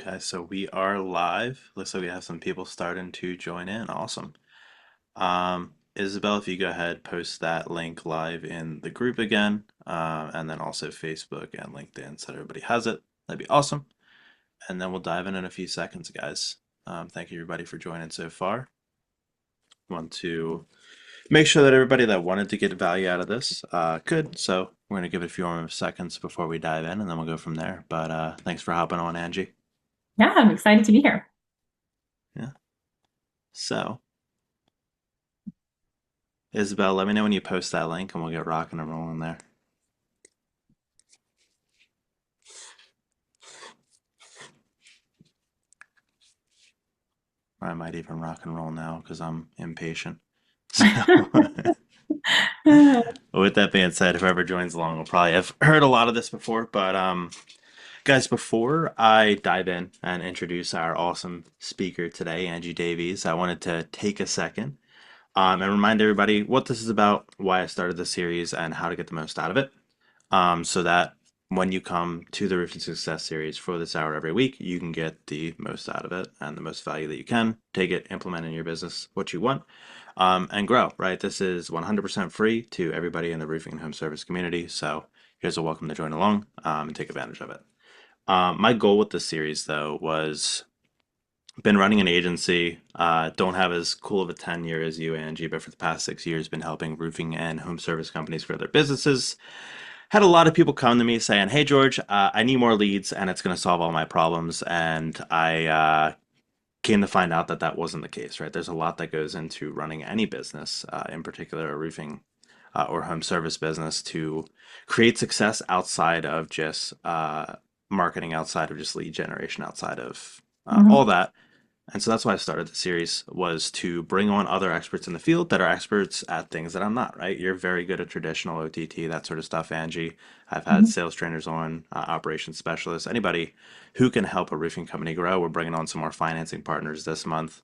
Okay, so we are live. Looks like we have some people starting to join in. Awesome. Isabel, if you go ahead, post that link live in the group again, and then also Facebook and LinkedIn so that everybody has it. That'd be awesome. And then we'll dive in a few seconds, guys. Thank you, everybody, for joining so far. Want to make sure that everybody that wanted to get value out of this could. So we're going to give it a few more seconds before we dive in, and then we'll go from there. But thanks for hopping on, Angie. Yeah, I'm excited to be here. Yeah. So, Isabel, let me know when you post that link and we'll get rocking and rolling there. Or I might even rock and roll now because I'm impatient. So, with that being said, whoever joins along will probably have heard a lot of this before. But guys, before I dive in and introduce our awesome speaker today, Angie Davies, I wanted to take a second and remind everybody what this is about, why I started the series, and how to get the most out of it. So that when you come to the Roofing Success series for this hour every week, you can get the most out of it and the most value that you can. Take it, implement in your business what you want, and grow, right? This is 100% free to everybody in the roofing and home service community. So here's a welcome to join along and take advantage of it. My goal with this series, though, was been running an agency. Don't have as cool of a tenure as you, Angie, but for the past 6 years, been helping roofing and home service companies grow their businesses. Had a lot of people come to me saying, "Hey, George, I need more leads, and it's going to solve all my problems." And I came to find out that that wasn't the case. Right? There's a lot that goes into running any business, in particular a roofing or home service business, to create success outside of just marketing, outside of just lead generation, outside of all Mhm. that. And so that's why I started the series, was to bring on other experts in the field that are experts at things that I'm not, right? You're very good at traditional OTT, that sort of stuff, Angie. I've had Mhm. sales trainers on, operations specialists, anybody who can help a roofing company grow. We're bringing on some more financing partners this month.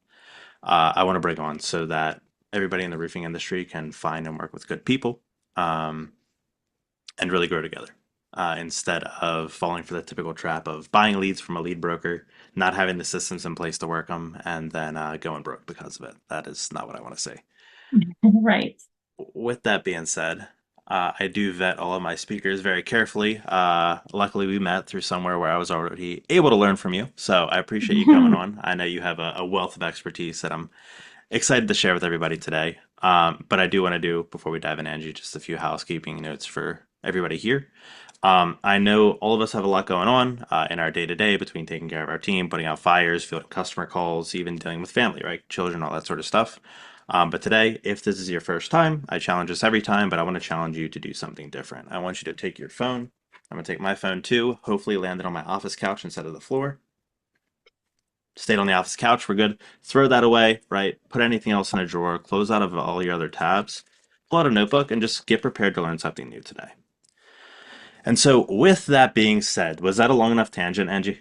I want to bring on so that everybody in the roofing industry can find and work with good people, um, and really grow together. Instead of falling for the typical trap of buying leads from a lead broker, not having the systems in place to work them, and then going broke because of it. That is not what I want to say. Right. With that being said, I do vet all of my speakers very carefully. Luckily, we met through somewhere where I was already able to learn from you. So I appreciate you coming on. I know you have a wealth of expertise that I'm excited to share with everybody today. But I do want to do, before we dive in, Angie, just a few housekeeping notes for everybody here. I know all of us have a lot going on in our day to day, between taking care of our team, putting out fires, fielding customer calls, even dealing with family, right? Children, all that sort of stuff. But today, if this is your first time, I challenge this every time, but I want to challenge you to do something different. I want you to take your phone. I'm going to take my phone too, hopefully land it on my office couch instead of the floor. Stayed on the office couch, we're good. Throw that away, right? Put anything else in a drawer, close out of all your other tabs, pull out a notebook, and just get prepared to learn something new today. And so, with that being said, was that a long enough tangent, Angie?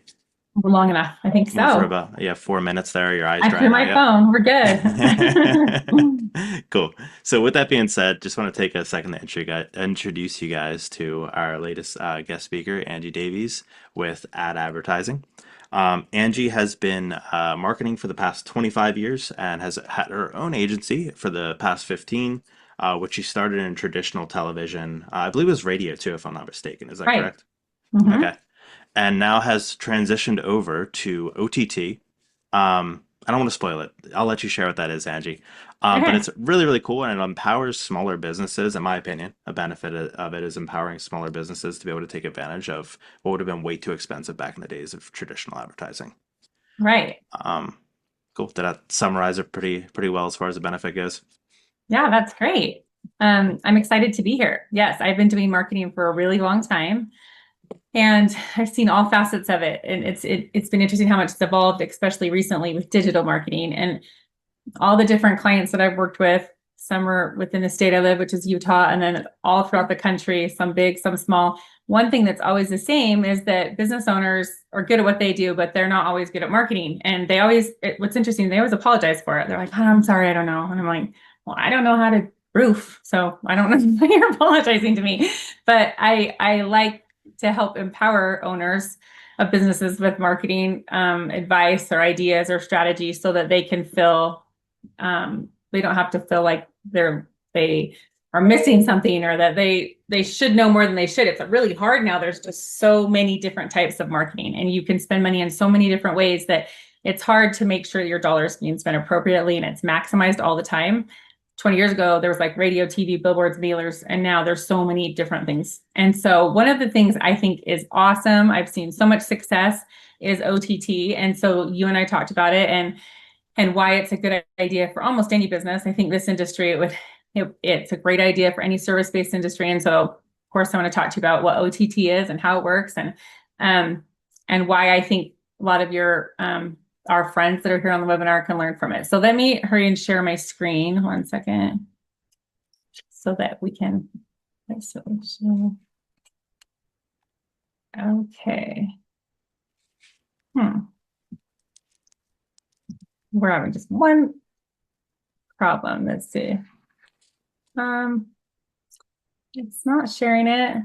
Long enough. I think Went for so. about, yeah, 4 minutes there. Your eyes I threw drying out my yet? phone. We're good. Cool. So, with that being said, just want to take a second to introduce you guys to our latest guest speaker, Angie Davies, with ad advertising. Angie has been marketing for the past 25 years and has had her own agency for the past 15, which she started in traditional television. I believe it was radio too, if I'm not mistaken. Is that Right. correct? Hmm. Okay. And now has transitioned over to OTT. I don't want to spoil it. I'll let you share what that is, Angie. But Okay. it's really, really cool, and it empowers smaller businesses. In my opinion, a benefit of it is empowering smaller businesses to be able to take advantage of what would have been way too expensive back in the days of traditional advertising. Right. Um, cool. Did I summarize it pretty well as far as the benefit goes? Yeah, that's great. I'm excited to be here. Yes, I've been doing marketing for a really long time, and I've seen all facets of it. And it's been interesting how much it's evolved, especially recently with digital marketing. And all the different clients that I've worked with. Some are within the state I live, which is Utah, and then all throughout the country, some big, some small. One thing that's always the same is that business owners are good at what they do, but they're not always good at marketing. And they always, what's interesting, they always apologize for it. They're like, "Oh, I'm sorry, I don't know." And I'm like, "Well, I don't know how to roof, so I don't know why you're apologizing to me." But I like to help empower owners of businesses with marketing advice or ideas or strategies so that they can feel they don't have to feel like they are missing something or that they should know more than they should. It's really hard now. There's just so many different types of marketing, and you can spend money in so many different ways that it's hard to make sure your dollar is being spent appropriately and it's maximized all the time. 20 years ago, there was like radio, TV, billboards, mailers, and now there's so many different things. And so one of the things I think is awesome, I've seen so much success, is OTT. And so you and I talked about it and why it's a good idea for almost any business. I think this industry, it's a great idea for any service-based industry. And so, of course, I want to talk to you about what OTT is and how it works and why I think a lot of our friends that are here on the webinar can learn from it. So let me hurry and share my screen 1 second so that we can. Okay. We're having just one problem. Let's see. It's not sharing it.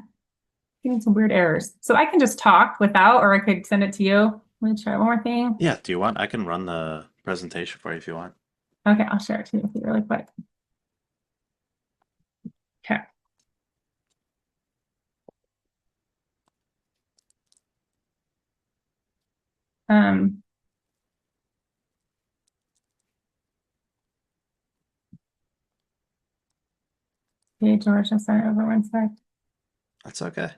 Getting some weird errors. So I can just talk without, or I could send it to you. Let me try one more thing. Yeah, do you want? I can run the presentation for you if you want. Okay, I'll share it to you with you really quick. Okay. Hey, George, I'll send it over 1 sec. That's okay.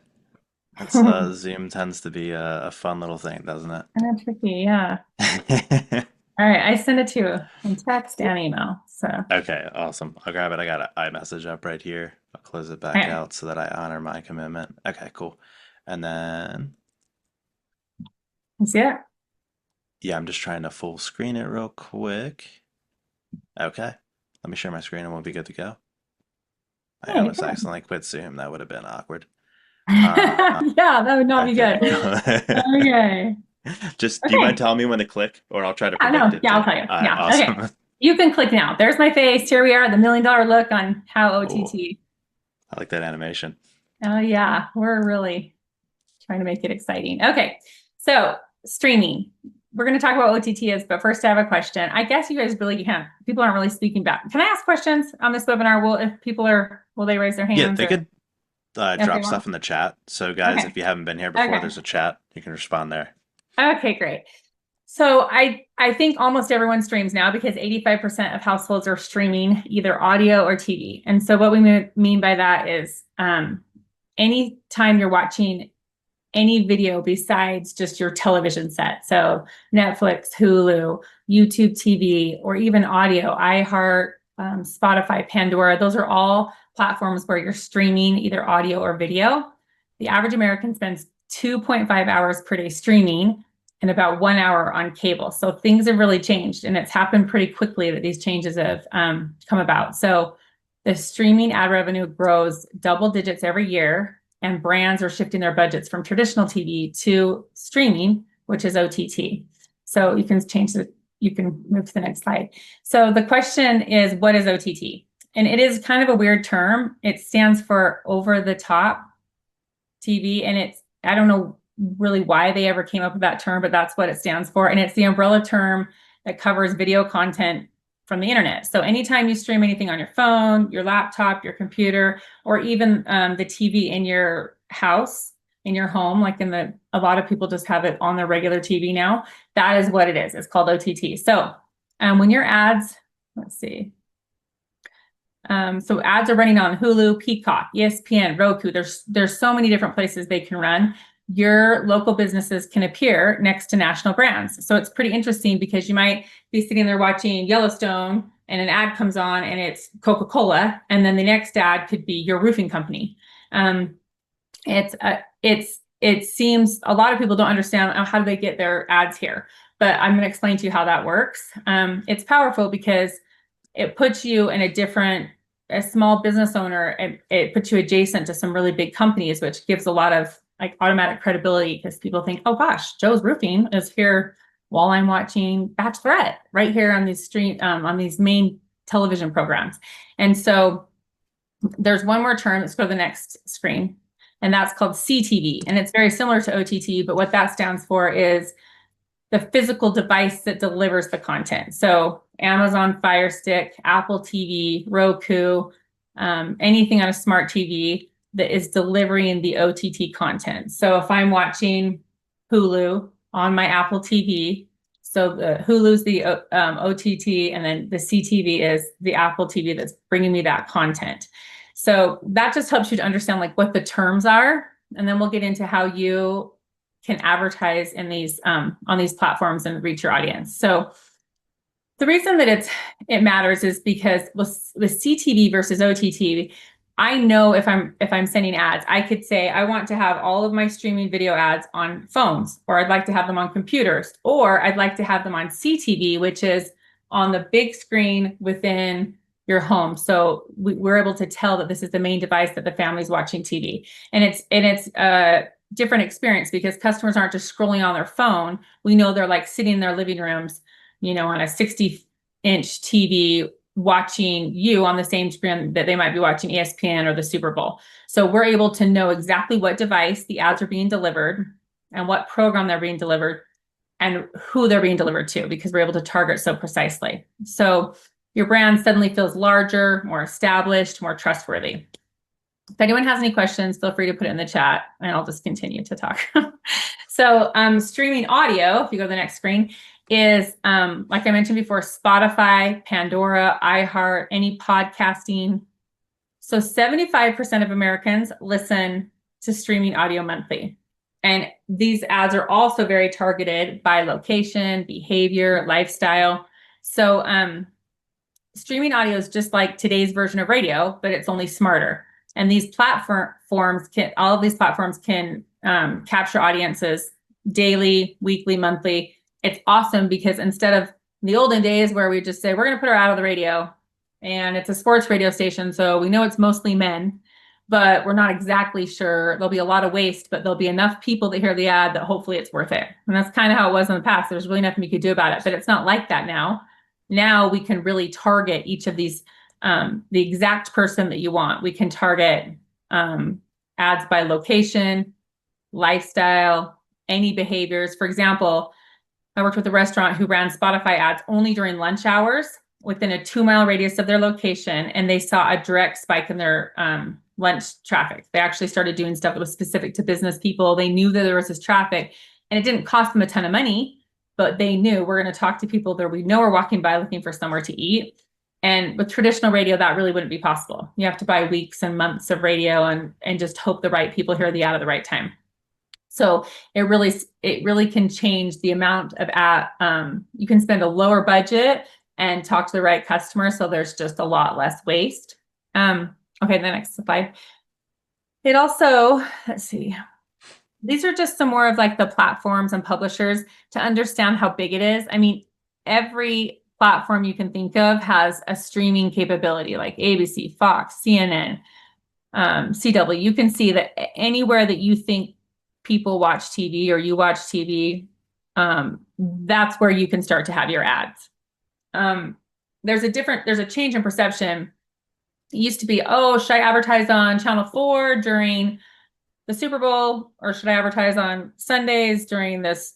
It's, Zoom tends to be a fun little thing, doesn't it? Kind of tricky, yeah. All right, I send it to you in text and email. So Okay, awesome. I'll grab it. I got an iMessage up right here. I'll close it back out so that I honor my commitment. Okay, cool. And then, you see it? yeah, I'm just trying to full screen it real quick. Okay, let me share my screen and we'll be good to go. I Hey, almost good. accidentally quit Zoom. That would have been awkward. Yeah, that would not be good. Okay. Okay. Just, do you mind telling me when to click, or I'll try to I predict know. it Yeah, I'll too? tell you. All right, Yeah. awesome. Okay. You can click now. There's my face. Here we are, the $1 million look on how OTT. Ooh, I like that animation. Oh yeah, we're really trying to make it exciting. Okay, so streaming. We're going to talk about what OTT is, but first I have a question. I guess you guys really can't. People aren't really speaking back. Can I ask questions on this webinar? Will they raise their hands? Yeah, they could if drop they stuff in the chat. So guys, Okay. if you haven't been here before, Okay. there's a chat. You can respond there. Okay, great. So I think almost everyone streams now because 85% of households are streaming either audio or TV. And so what we mean by that is anytime you're watching any video besides just your television set. So Netflix, Hulu, YouTube TV, or even audio, iHeart, Spotify, Pandora, those are all platforms where you're streaming either audio or video. The average American spends 2.5 hours per day streaming and about 1 hour on cable. So things have really changed, and it's happened pretty quickly that these changes have come about. So the streaming ad revenue grows double digits every year, and brands are shifting their budgets from traditional TV to streaming, which is OTT. So you can move to the next slide. So the question is, what is OTT? And it is kind of a weird term. It stands for over the top TV. And I don't know really why they ever came up with that term, but that's what it stands for. And it's the umbrella term that covers video content from the internet. So anytime you stream anything on your phone, your laptop, your computer, or even the TV in your house, in your home, like a lot of people just have it on their regular TV now. That is what it is. It's called OTT. So when your ads, let's see. So ads are running on Hulu, Peacock, ESPN, Roku. There's so many different places they can run. Your local businesses can appear next to national brands. So it's pretty interesting because you might be sitting there watching Yellowstone and an ad comes on and it's Coca-Cola. And then the next ad could be your roofing company. It seems a lot of people don't understand how do they get their ads here, but I'm going to explain to you how that works. It's powerful because it puts you in a small business owner, and it puts you adjacent to some really big companies, which gives a lot of automatic credibility because people think, oh gosh, Joe's Roofing is here while I'm watching Bachelorette right here on these on these main television programs. And so there's one more term. Let's go to the next screen. and that's called CTV. And it's very similar to OTT, but what that stands for is the physical device that delivers the content. So Amazon Fire Stick, Apple TV, Roku, anything on a smart TV that is delivering the OTT content. So if I'm watching Hulu on my Apple TV, so the Hulu's the OTT, and then the CTV is the Apple TV that's bringing me that content. So that just helps you to understand like what the terms are, and then we'll get into how you can advertise in these on these platforms and reach your audience. So the reason that it matters is because with CTV versus OTT, I know if I'm sending ads, I could say I want to have all of my streaming video ads on phones, or I'd like to have them on computers, or I'd like to have them on CTV, which is on the big screen within your home. So we're able to tell that this is the main device that the family's watching TV, and it's a different experience because customers aren't just scrolling on their phone. We know they're like sitting in their living rooms, on a 60-inch TV, watching you on the same screen that they might be watching ESPN or the Super Bowl. So we're able to know exactly what device the ads are being delivered and what program they're being delivered and who they're being delivered to, because we're able to target so precisely. So your brand suddenly feels larger, more established, more trustworthy. If anyone has any questions, feel free to put it in the chat and I'll just continue to talk. So streaming audio, if you go to the next screen, is like I mentioned before, Spotify, Pandora, iHeart, any podcasting. So 75% of Americans listen to streaming audio monthly. And these ads are also very targeted by location, behavior, lifestyle. So streaming audio is just like today's version of radio, but it's only smarter. And these all of these platforms can capture audiences daily, weekly, monthly. It's awesome because instead of the olden days where we just say, we're going to put our ad on the radio, and it's a sports radio station, so we know it's mostly men, but we're not exactly sure. There'll be a lot of waste, but there'll be enough people that hear the ad that hopefully it's worth it. And that's kind of how it was in the past. There's really nothing we could do about it, but it's not like that now. Now we can really target each of these, the exact person that you want. We can target ads by location, lifestyle, any behaviors. For example, I worked with a restaurant who ran Spotify ads only during lunch hours within a 2-mile radius of their location, and they saw a direct spike in their lunch traffic. They actually started doing stuff that was specific to business people. They knew that there was this traffic, and it didn't cost them a ton of money, but they knew we're going to talk to people that we know are walking by looking for somewhere to eat. And with traditional radio, that really wouldn't be possible. You have to buy weeks and months of radio and just hope the right people hear the ad at the right time. So it really can change the amount of ad. You can spend a lower budget and talk to the right customer. So there's just a lot less waste. Okay, the next slide. It also, let's see. These are just some more of like the platforms and publishers to understand how big it is. I mean, every platform you can think of has a streaming capability like ABC, Fox, CNN, CW. You can see that anywhere that you think people watch TV or you watch TV, that's where you can start to have your ads. There's a change in perception. It used to be, oh, should I advertise on Channel 4 during the Super Bowl, or should I advertise on Sundays during this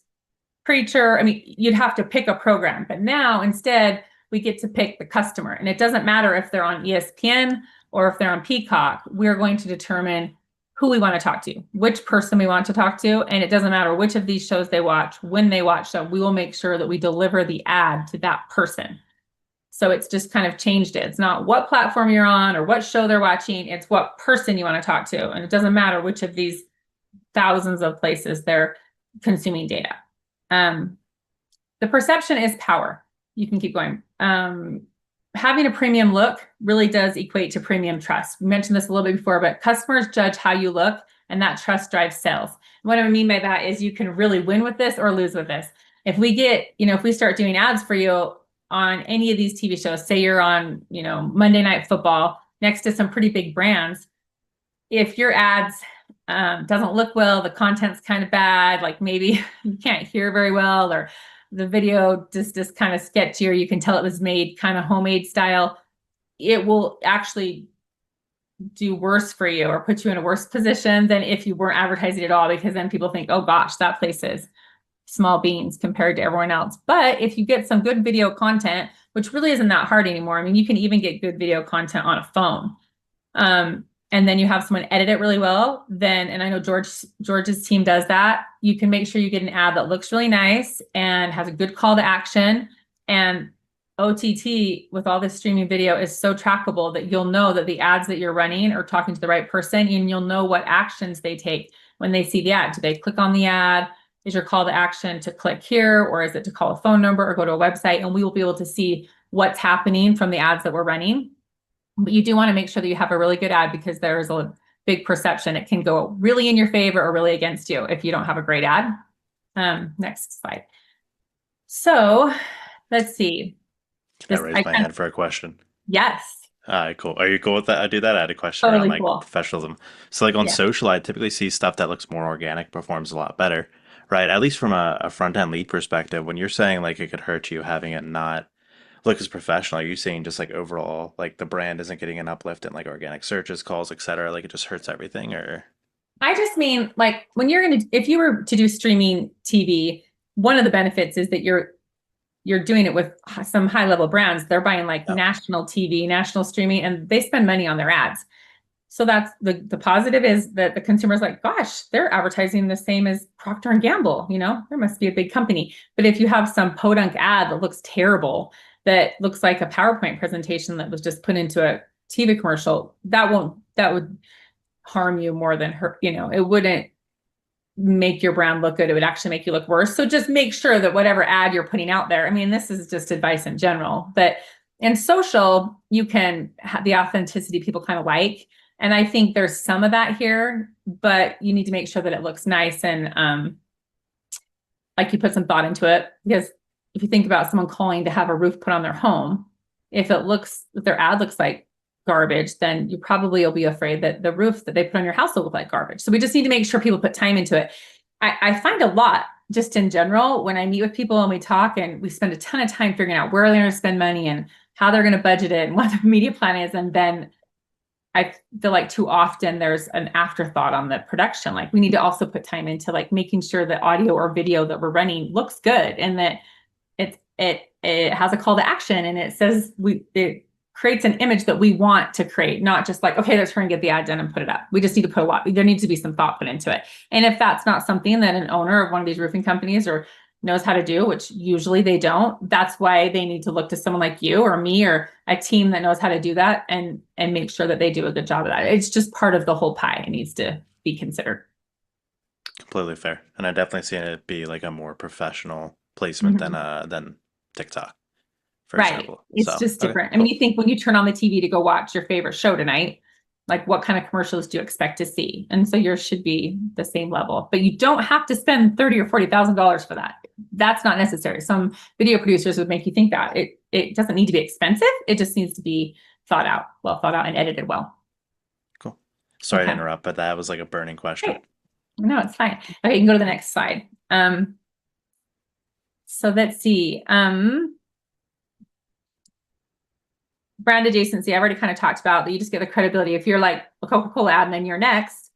preacher? I mean, you'd have to pick a program, but now instead we get to pick the customer, and it doesn't matter if they're on ESPN or if they're on Peacock. We're going to determine who we want to talk to, which person we want to talk to, and it doesn't matter which of these shows they watch, when they watch. So we will make sure that we deliver the ad to that person. So it's just kind of changed it. It's not what platform you're on or what show they're watching. It's what person you want to talk to. And it doesn't matter which of these thousands of places they're consuming data. The perception is power. You can keep going. Having a premium look really does equate to premium trust. We mentioned this a little bit before, but customers judge how you look, and that trust drives sales. What I mean by that is you can really win with this or lose with this. If we get, if we start doing ads for you on any of these TV shows, say you're on, Monday Night Football next to some pretty big brands, if your ads doesn't look well, the content's kind of bad, like maybe you can't hear very well, or the video just kind of sketchy, or you can tell it was made kind of homemade style, it will actually do worse for you or put you in a worse position than if you weren't advertising at all, because then people think, oh gosh, that place is small beans compared to everyone else. But if you get some good video content, which really isn't that hard anymore. I mean, you can even get good video content on a phone. And then you have someone edit it really well, then, and I know George's team does that. You can make sure you get an ad that looks really nice and has a good call to action. And OTT with all this streaming video is so trackable that you'll know that the ads that you're running are talking to the right person, and you'll know what actions they take when they see the ad. Do they click on the ad? Is your call to action to click here, or is it to call a phone number or go to a website? And we will be able to see what's happening from the ads that we're running. But you do want to make sure that you have a really good ad, because there is a big perception. It can go really in your favor or really against you if you don't have a great ad. Next slide. So let's see. I raised my hand for a question. Yes. All right, cool. Are you cool with that? I do that. I had a question around like professionalism. So like on social, I typically see stuff that looks more organic performs a lot better, right? At least from a front end lead perspective. When you're saying like it could hurt you having it not look as professional, are you saying just like overall like the brand isn't getting an uplift in like organic searches, calls, etc., like it just hurts everything? Or I just mean like when if you were to do streaming TV, one of the benefits is that you're doing it with some high level brands. They're buying like national TV, national streaming, and they spend money on their ads. So that's the positive, is that the consumer's like, gosh, they're advertising the same as Procter and Gamble, there must be a big company. But if you have some podunk ad that looks terrible, that looks like a PowerPoint presentation that was just put into a TV commercial, that would harm you more than hurt. It wouldn't make your brand look good. It would actually make you look worse. So just make sure that whatever ad you're putting out there, I mean, this is just advice in general, but in social, you can have the authenticity people kind of like. And I think there's some of that here, but you need to make sure that it looks nice and like you put some thought into it. Because if you think about someone calling to have a roof put on their home, if their ad looks like garbage, then you probably will be afraid that the roof that they put on your house will look like garbage. So we just need to make sure people put time into it. I find a lot just in general when I meet with people and we talk, and we spend a ton of time figuring out where they're going to spend money and how they're going to budget it and what the media plan is. And then I feel like too often there's an afterthought on the production. Like we need to also put time into like making sure that audio or video that we're running looks good, and that it has a call to action, and it says it creates an image that we want to create, not just like, okay, let's try and get the ad done and put it up. We just need to put there needs to be some thought put into it. And if that's not something that an owner of one of these roofing companies or knows how to do, which usually they don't, that's why they need to look to someone like you or me or a team that knows how to do that and make sure that they do a good job of that. It's just part of the whole pie. It needs to be considered. Completely fair. And I definitely see it be like a more professional placement than TikTok, for example. It's just different. I mean, you think when you turn on the TV to go watch your favorite show tonight, like what kind of commercials do you expect to see? And so yours should be the same level, but you don't have to spend $30,000 or $40,000 for that. That's not necessary. Some video producers would make you think that it doesn't need to be expensive. It just needs to be well thought out and edited well. Cool. Sorry to interrupt, but that was like a burning question. Great. No, it's fine. Okay, you can go to the next slide. So let's see. Brand adjacency, I've already kind of talked about that. You just get the credibility. If you're like a Coca-Cola ad and then you're next,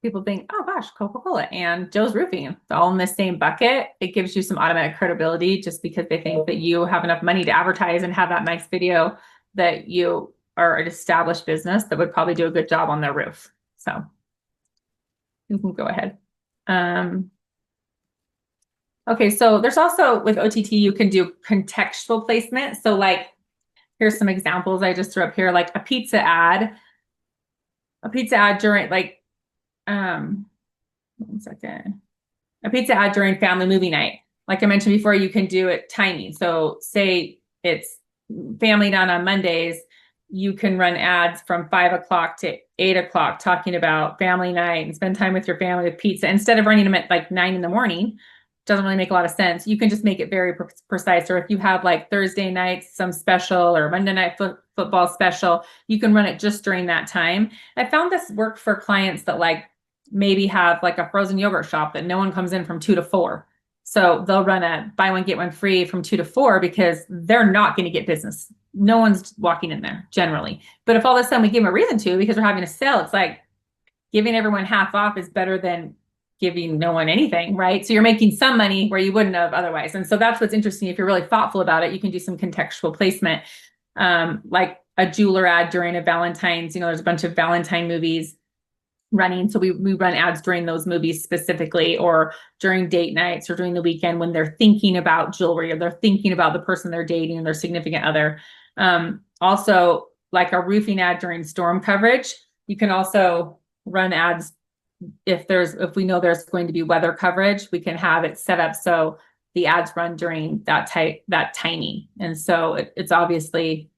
people think, oh gosh, Coca-Cola and Joe's Roofing, it's all in the same bucket. It gives you some automatic credibility just because they think that you have enough money to advertise and have that nice video, that you are an established business that would probably do a good job on their roof. So you can go ahead. Okay, so there's also with OTT, you can do contextual placement. So like, here's some examples I just threw up here, like a pizza ad during like, 1 second, a pizza ad during family movie night. Like I mentioned before, you can do it timing. So say it's family down on Mondays, you can run ads from 5 o'clock to 8 o'clock talking about family night and spend time with your family with pizza. Instead of running them at like 9 in the morning, doesn't really make a lot of sense. You can just make it very precise. Or if you have like Thursday nights, some special, or Monday night football special, you can run it just during that time. I found this work for clients that like maybe have like a frozen yogurt shop that no one comes in from 2 to 4. So they'll run a buy one, get one free from 2 to 4 because they're not going to get business no one's walking in there generally. But if all of a sudden we give them a reason to, because we're having a sale, it's like giving everyone half off is better than giving no one anything, right? So you're making some money where you wouldn't have otherwise. And so that's what's interesting. If you're really thoughtful about it, you can do some contextual placement, like a jeweler ad during a Valentine's, there's a bunch of Valentine movies running. So we run ads during those movies specifically, or during date nights, or during the weekend when they're thinking about jewelry, or they're thinking about the person they're dating and their significant other. Also, like a roofing ad during storm coverage, you can also run ads if we know there's going to be weather coverage. We can have it set up so the ads run during that timing. And so it's obviously,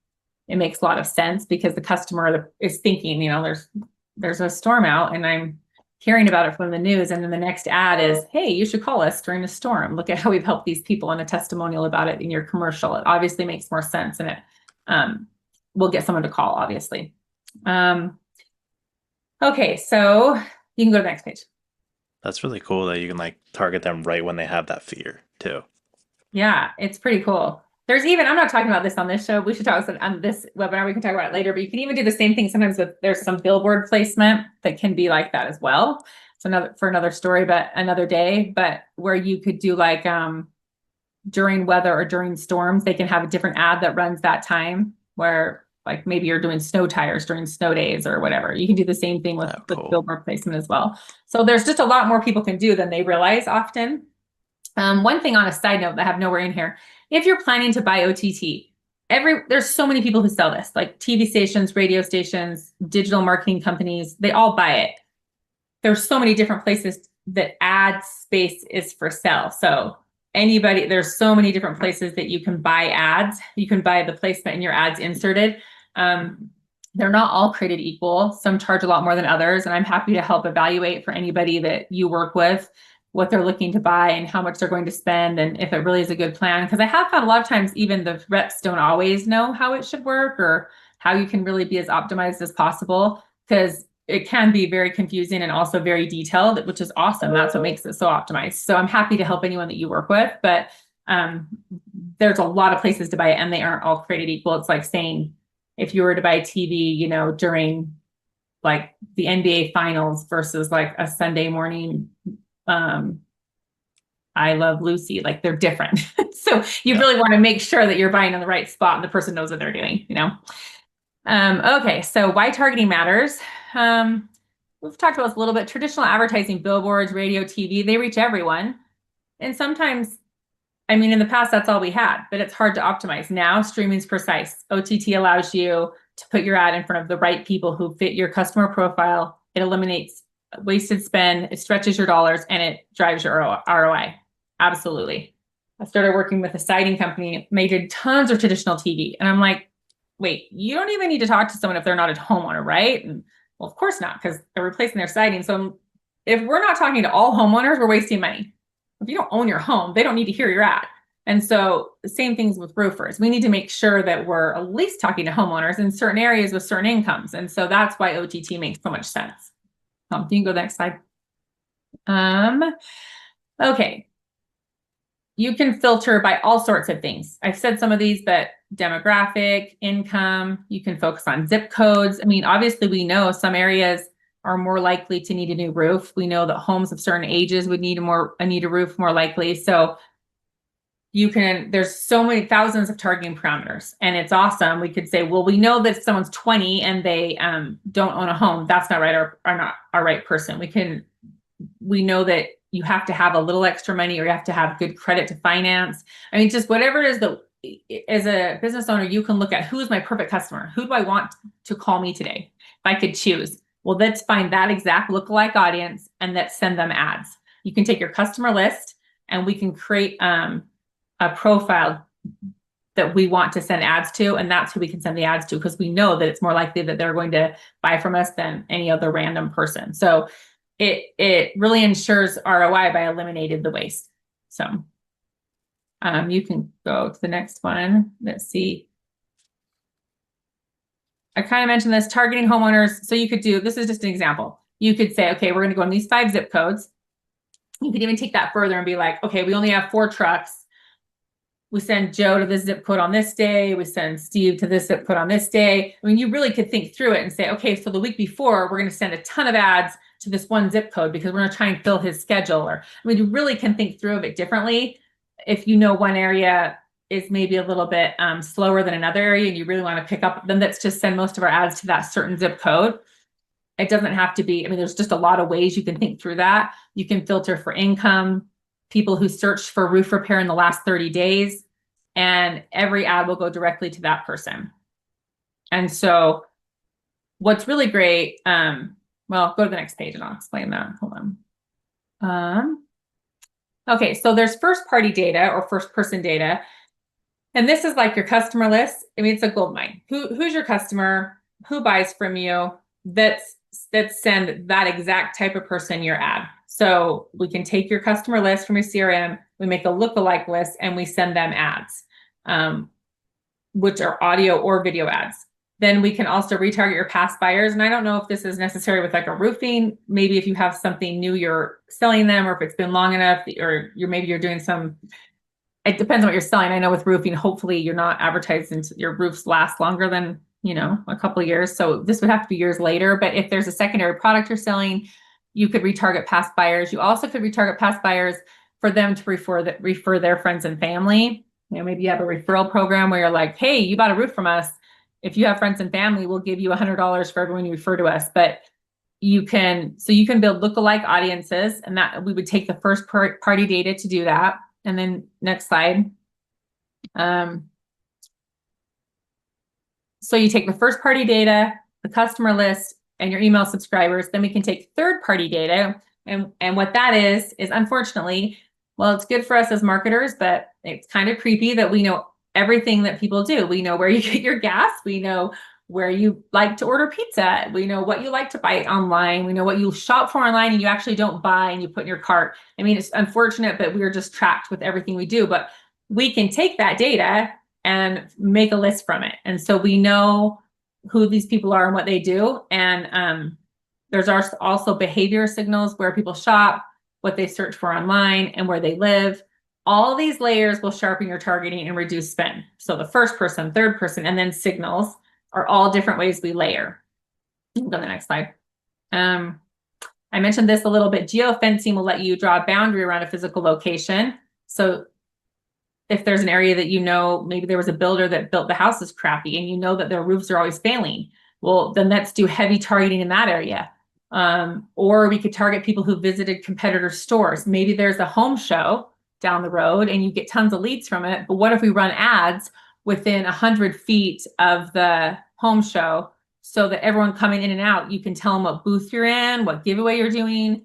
it makes a lot of sense because the customer is thinking, there's a storm out and I'm hearing about it from the news. And then the next ad is, hey, you should call us during a storm. Look at how we've helped these people, and a testimonial about it in your commercial. It obviously makes more sense, and it will get someone to call, obviously. Okay, so you can go to the next page. That's really cool that you can like target them right when they have that fear too. Yeah, it's pretty cool. There's even, I'm not talking about this on this show. We should talk about on this webinar. We can talk about it later, but you can even do the same thing sometimes there's some billboard placement that can be like that as well. It's for another story, but another day, but where you could do like, during weather or during storms, they can have a different ad that runs that time, where like maybe you're doing snow tires during snow days or whatever. You can do the same thing with billboard placement as well. So there's just a lot more people can do than they realize often. One thing on a side note that I have nowhere in here, if you're planning to buy OTT, there's so many people who sell this, like TV stations, radio stations, digital marketing companies, they all buy it. There's so many different places that ad space is for sale. So there's so many different places that you can buy ads. You can buy the placement and your ads inserted. They're not all created equal. Some charge a lot more than others. And I'm happy to help evaluate for anybody that you work with what they're looking to buy and how much they're going to spend, and if it really is a good plan. Because I have found a lot of times even the reps don't always know how it should work or how you can really be as optimized as possible, because it can be very confusing and also very detailed, which is awesome. That's what makes it so optimized. So I'm happy to help anyone that you work with, but there's a lot of places to buy it and they aren't all created equal. It's like saying if you were to buy TV, during like the NBA finals versus like a Sunday morning I Love Lucy, like they're different. So you really want to make sure that you're buying in the right spot and the person knows what they're doing, Okay, so why targeting matters. We've talked about this a little bit. Traditional advertising, billboards, radio, TV, they reach everyone. And sometimes, in the past, that's all we had, but it's hard to optimize. Now, streaming's precise. OTT allows you to put your ad in front of the right people who fit your customer profile. It eliminates wasted spend, it stretches your dollars, and it drives your ROI. Absolutely. I started working with a siding company. They did tons of traditional TV. And I'm like, wait, you don't even need to talk to someone if they're not a homeowner, right? And well, of course not, because they're replacing their siding. So if we're not talking to all homeowners, we're wasting money. If you don't own your home, they don't need to hear your ad. And so the same things with roofers. We need to make sure that we're at least talking to homeowners in certain areas with certain incomes. And so that's why OTT makes so much sense. You can go to the next slide. Okay. You can filter by all sorts of things. I've said some of these, but demographic, income, you can focus on zip codes. Obviously we know some areas are more likely to need a new roof. We know that homes of certain ages would need a roof more likely. So there's so many thousands of targeting parameters, and it's awesome. We could say, well, we know that if someone's 20 and they don't own a home, that's not right, or not our right person. We know that you have to have a little extra money, or you have to have good credit to finance. Just whatever it is that as a business owner, you can look at, who is my perfect customer? Who do I want to call me today? If I could choose, well, let's find that exact lookalike audience and let's send them ads. You can take your customer list and we can create a profile that we want to send ads to, and that's who we can send the ads to, because we know that it's more likely that they're going to buy from us than any other random person. So it really ensures ROI by eliminating the waste. So you can go to the next one. Let's see. I kind of mentioned this, targeting homeowners. So you could do, this is just an example. You could say, okay, we're going to go in these 5 zip codes. You could even take that further and be like, okay, we only have 4 trucks. we send Joe to this zip code on this day. We send Steve to this zip code on this day. I mean, you really could think through it and say, okay, so the week before, we're going to send a ton of ads to this one zip code because we're going to try and fill his schedule. Or, I mean, you really can think through of it differently. If you know one area is maybe a little bit slower than another area and you really want to pick up, then let's just send most of our ads to that certain zip code. It doesn't have to be, I mean, there's just a lot of ways you can think through that. You can filter for income, people who searched for roof repair in the last 30 days, and every ad will go directly to that person. And so what's really great, well, go to the next page and I'll explain that. Hold on. Okay, so there's first party data or first person data. And this is like your customer list. I mean, it's a gold mine. Who's your customer? Who buys from you? That send that exact type of person your ad. So we can take your customer list from your CRM, we make a lookalike list, and we send them ads, which are audio or video ads. Then we can also retarget your past buyers. And I don't know if this is necessary with like a roofing, maybe if you have something new you're selling them, or if it's been long enough, or maybe you're doing some, it depends on what you're selling. I know with roofing, hopefully you're not advertising your roofs last longer than, a couple of years. So this would have to be years later. But if there's a secondary product you're selling, you could retarget past buyers. You also could retarget past buyers for them to refer their friends and family. Maybe you have a referral program where you're like, hey, you bought a roof from us. If you have friends and family, we'll give you $100 for everyone you refer to us. But you can build lookalike audiences, and that we would take the first party data to do that. And then next slide. So you take the first party data, the customer list, and your email subscribers. Then we can take third party data. And what that is unfortunately, well, it's good for us as marketers, but it's kind of creepy that we know everything that people do. We know where you get your gas. We know where you like to order pizza. We know what you like to buy online. We know what you shop for online and you actually don't buy and you put in your cart. I mean, it's unfortunate, but we're just tracked with everything we do. But we can take that data and make a list from it. And so we know who these people are and what they do. And there's also behavior signals where people shop, what they search for online, and where they live. All these layers will sharpen your targeting and reduce spend. So the first person, third person, and then signals are all different ways we layer. Go to the next slide. I mentioned this a little bit. Geofencing will let you draw a boundary around a physical location. So if there's an area that maybe there was a builder that built the houses crappy and that their roofs are always failing, well, then let's do heavy targeting in that area. Or we could target people who visited competitor stores. Maybe there's a home show down the road and you get tons of leads from it. But what if we run ads within 100 feet of the home show so that everyone coming in and out, you can tell them what booth you're in, what giveaway you're doing.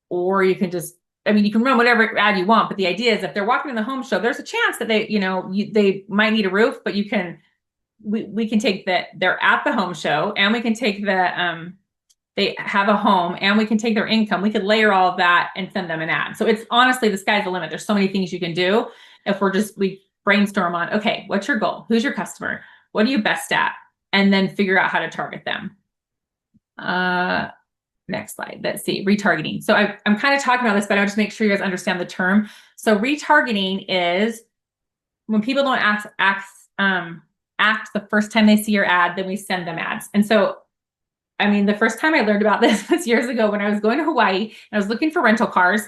Or you can you can run whatever ad you want, but the idea is if they're walking in the home show, there's a chance that they might need a roof, but we can take that they're at the home show, and we can take they have a home, and we can take their income. We could layer all of that and send them an ad. So it's honestly, the sky's the limit. There's so many things you can do if we brainstorm on, okay, what's your goal? Who's your customer? What are you best at? And then figure out how to target them. Next slide. Let's see, retargeting. So I'm kind of talking about this, but I'll just make sure you guys understand the term. So retargeting is when people don't act the first time they see your ad, then we send them ads. And so, I mean, the first time I learned about this was years ago when I was going to Hawaii and I was looking for rental cars.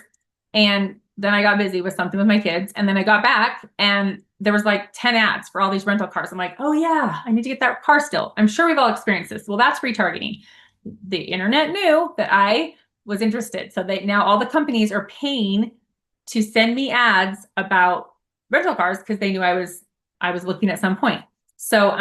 And then I got busy with something with my kids. And then I got back and there was like 10 ads for all these rental cars. I'm like, oh yeah, I need to get that car still. I'm sure we've all experienced this. Well, that's retargeting. The internet knew that I was interested. So now all the companies are paying to send me ads about rental cars because they knew I was looking at some point. So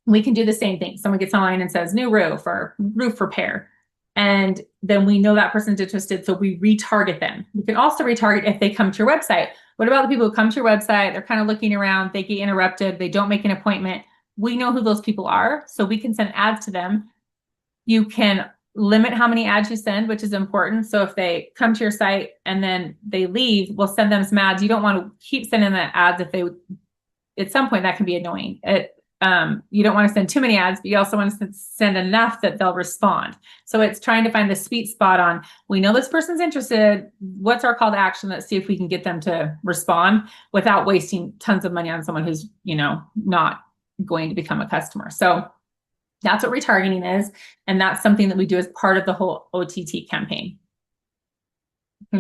we can do the same thing. Someone gets online and says new roof or roof repair. And then we know that person's interested. So we retarget them. We can also retarget if they come to your website. What about the people who come to your website? They're kind of looking around, they get interrupted, they don't make an appointment. We know who those people are. So we can send ads to them. You can limit how many ads you send, which is important. So if they come to your site and then they leave, we'll send them some ads. You don't want to keep sending them ads if at some point that can be annoying. you don't want to send too many ads, but you also want to send enough that they'll respond. So it's trying to find the sweet spot on, we know this person's interested. What's our call to action? Let's see if we can get them to respond without wasting tons of money on someone who's, not going to become a customer. So that's what retargeting is. And that's something that we do as part of the whole OTT campaign. I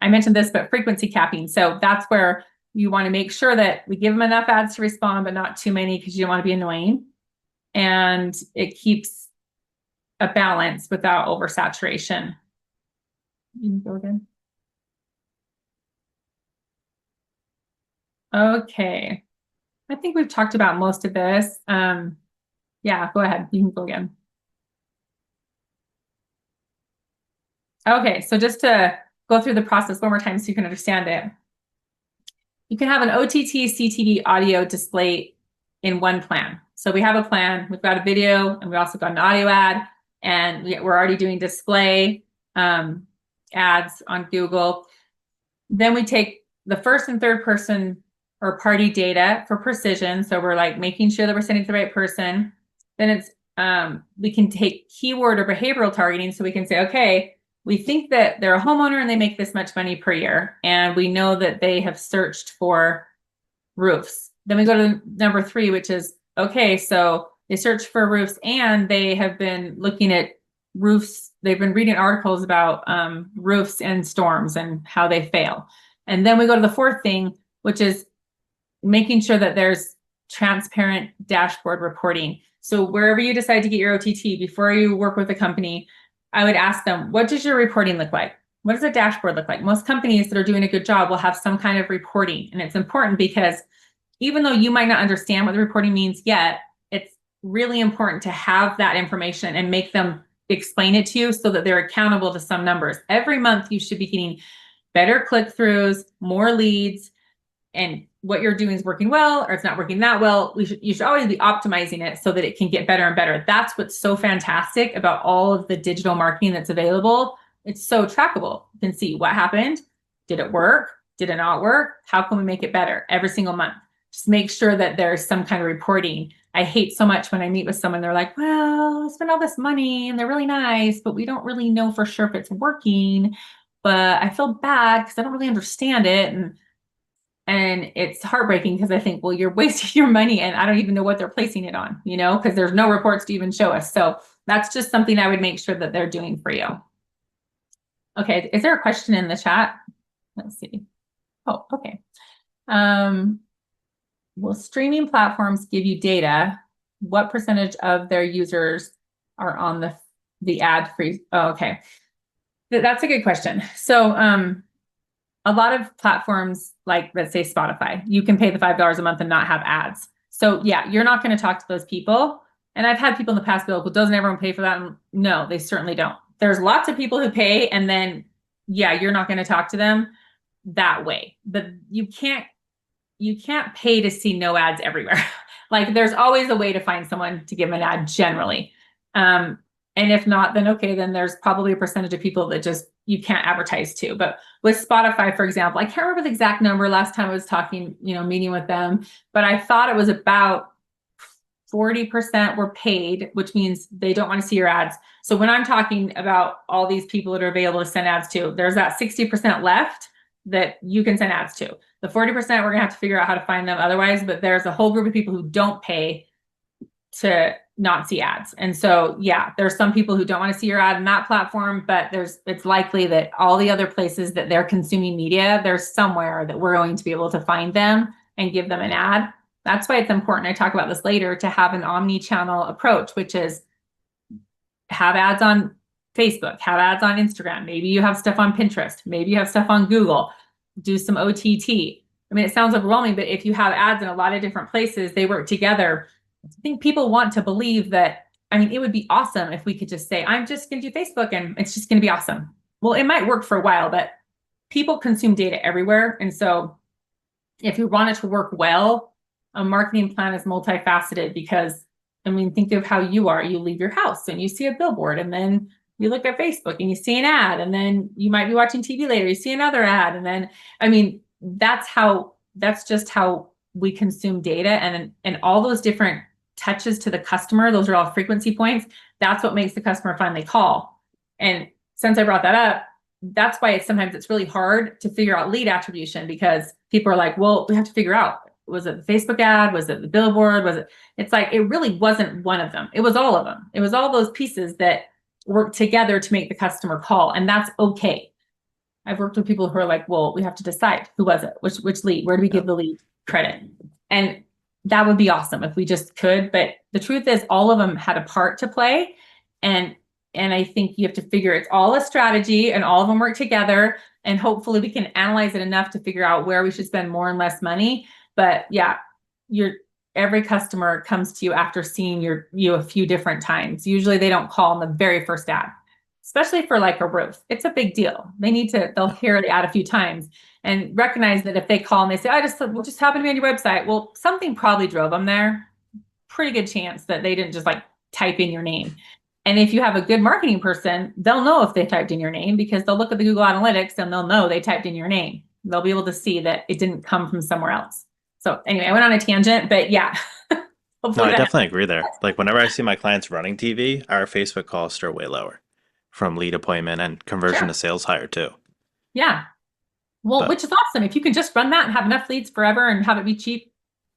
mentioned this, but frequency capping. So that's where you want to make sure that we give them enough ads to respond, but not too many because you don't want to be annoying. And it keeps a balance without oversaturation. You can go again. Okay. I think we've talked about most of this. Yeah, go ahead. You can go again. Okay, so just to go through the process one more time so you can understand it. You can have an OTT CTV audio display in one plan. So we have a plan, we've got a video, and we also got an audio ad, and we're already doing display ads on Google. Then we take the first and third person or party data for precision. So we're like making sure that we're sending to the right person. Then it's we can take keyword or behavioral targeting. So we can say, okay, we think that they're a homeowner and they make this much money per year. And we know that they have searched for roofs. Then we go to number 3, which is, okay, so they search for roofs and they have been looking at roofs. They've been reading articles about roofs and storms and how they fail. And then we go to the 4th thing, which is making sure that there's transparent dashboard reporting. So wherever you decide to get your OTT, before you work with a company, I would ask them, what does your reporting look like? What does a dashboard look like? Most companies that are doing a good job will have some kind of reporting. And it's important because even though you might not understand what the reporting means yet, it's really important to have that information and make them explain it to you so that they're accountable to some numbers. Every month you should be getting better click-throughs, more leads, and what you're doing is working well or it's not working that well. You should always be optimizing it so that it can get better and better. That's what's so fantastic about all of the digital marketing that's available. It's so trackable. You can see what happened. Did it work? Did it not work? How can we make it better every single month? Just make sure that there's some kind of reporting. I hate so much when I meet with someone, they're like, well, I spent all this money and they're really nice, but we don't really know for sure if it's working. But I feel bad because I don't really understand it. And it's heartbreaking because I think, well, you're wasting your money and I don't even know what they're placing it on, because there's no reports to even show us. So that's just something I would make sure that they're doing for you. Okay, is there a question in the chat? Let's see. Oh, okay. Will streaming platforms give you data? What percentage of their users are on the ad free? Oh, okay. That's a good question. So a lot of platforms, like let's say Spotify, you can pay the $5 a month and not have ads. So yeah, you're not going to talk to those people. And I've had people in the past be like, well, doesn't everyone pay for that? And no, they certainly don't. There's lots of people who pay and then, yeah, you're not going to talk to them that way. But you can't pay to see no ads everywhere. Like there's always a way to find someone to give them an ad generally. And if not, then okay, then there's probably a percentage of people that just you can't advertise to. But with Spotify, for example, I can't remember the exact number last time I was talking, meeting with them, but I thought it was about 40% were paid, which means they don't want to see your ads. So when I'm talking about all these people that are available to send ads to, there's that 60% left that you can send ads to. The 40%, we're gonna have to figure out how to find them otherwise, but there's a whole group of people who don't pay to not see ads. And so, yeah, there's some people who don't want to see your ad on that platform, but it's likely that all the other places that they're consuming media, there's somewhere that we're going to be able to find them and give them an ad. That's why it's important, I talk about this later, to have an omni-channel approach, which is have ads on Facebook, have ads on Instagram. Maybe you have stuff on Pinterest. Maybe you have stuff on Google. Do some OTT. I mean, it sounds overwhelming, but if you have ads in a lot of different places, they work together. I think people want to believe that, it would be awesome if we could just say, I'm just going to do Facebook and it's just going to be awesome. Well, it might work for a while, but people consume data everywhere. And so if you want it to work well, a marketing plan is multifaceted because, think of how you are. You leave your house and you see a billboard and then you look at Facebook and you see an ad and then you might be watching TV later. You see another ad. And then, that's just how we consume data, and all those different touches to the customer, those are all frequency points. That's what makes the customer finally call. And since I brought that up, that's why sometimes it's really hard to figure out lead attribution, because people are like, well, we have to figure out, was it the Facebook ad? Was it the billboard? Was it? It's like, it really wasn't one of them. It was all of them. It was all those pieces that work together to make the customer call. And that's okay. I've worked with people who are like, well, we have to decide, who was it? Which lead? Where do we give the lead credit? And that would be awesome if we just could. But the truth is, all of them had a part to play. And I think you have to figure it's all a strategy, and all of them work together. And hopefully we can analyze it enough to figure out where we should spend more and less money. But yeah, every customer comes to you after seeing you a few different times. Usually they don't call in the very first ad, especially for like a roof. It's a big deal. They'll hear the ad a few times and recognize that if they call and they say, we just happened to be on your website. Well, something probably drove them there. Pretty good chance that they didn't just like type in your name. And if you have a good marketing person, they'll know if they typed in your name, because they'll look at the Google Analytics and they'll know they typed in your name. They'll be able to see that it didn't come from somewhere else. So anyway, I went on a tangent, but yeah. No, I definitely agree there. Like whenever I see my clients running TV, our Facebook costs are way lower from lead appointment, and conversion to sales higher too. Yeah. Well, which is awesome. If you can just run that and have enough leads forever and have it be cheap,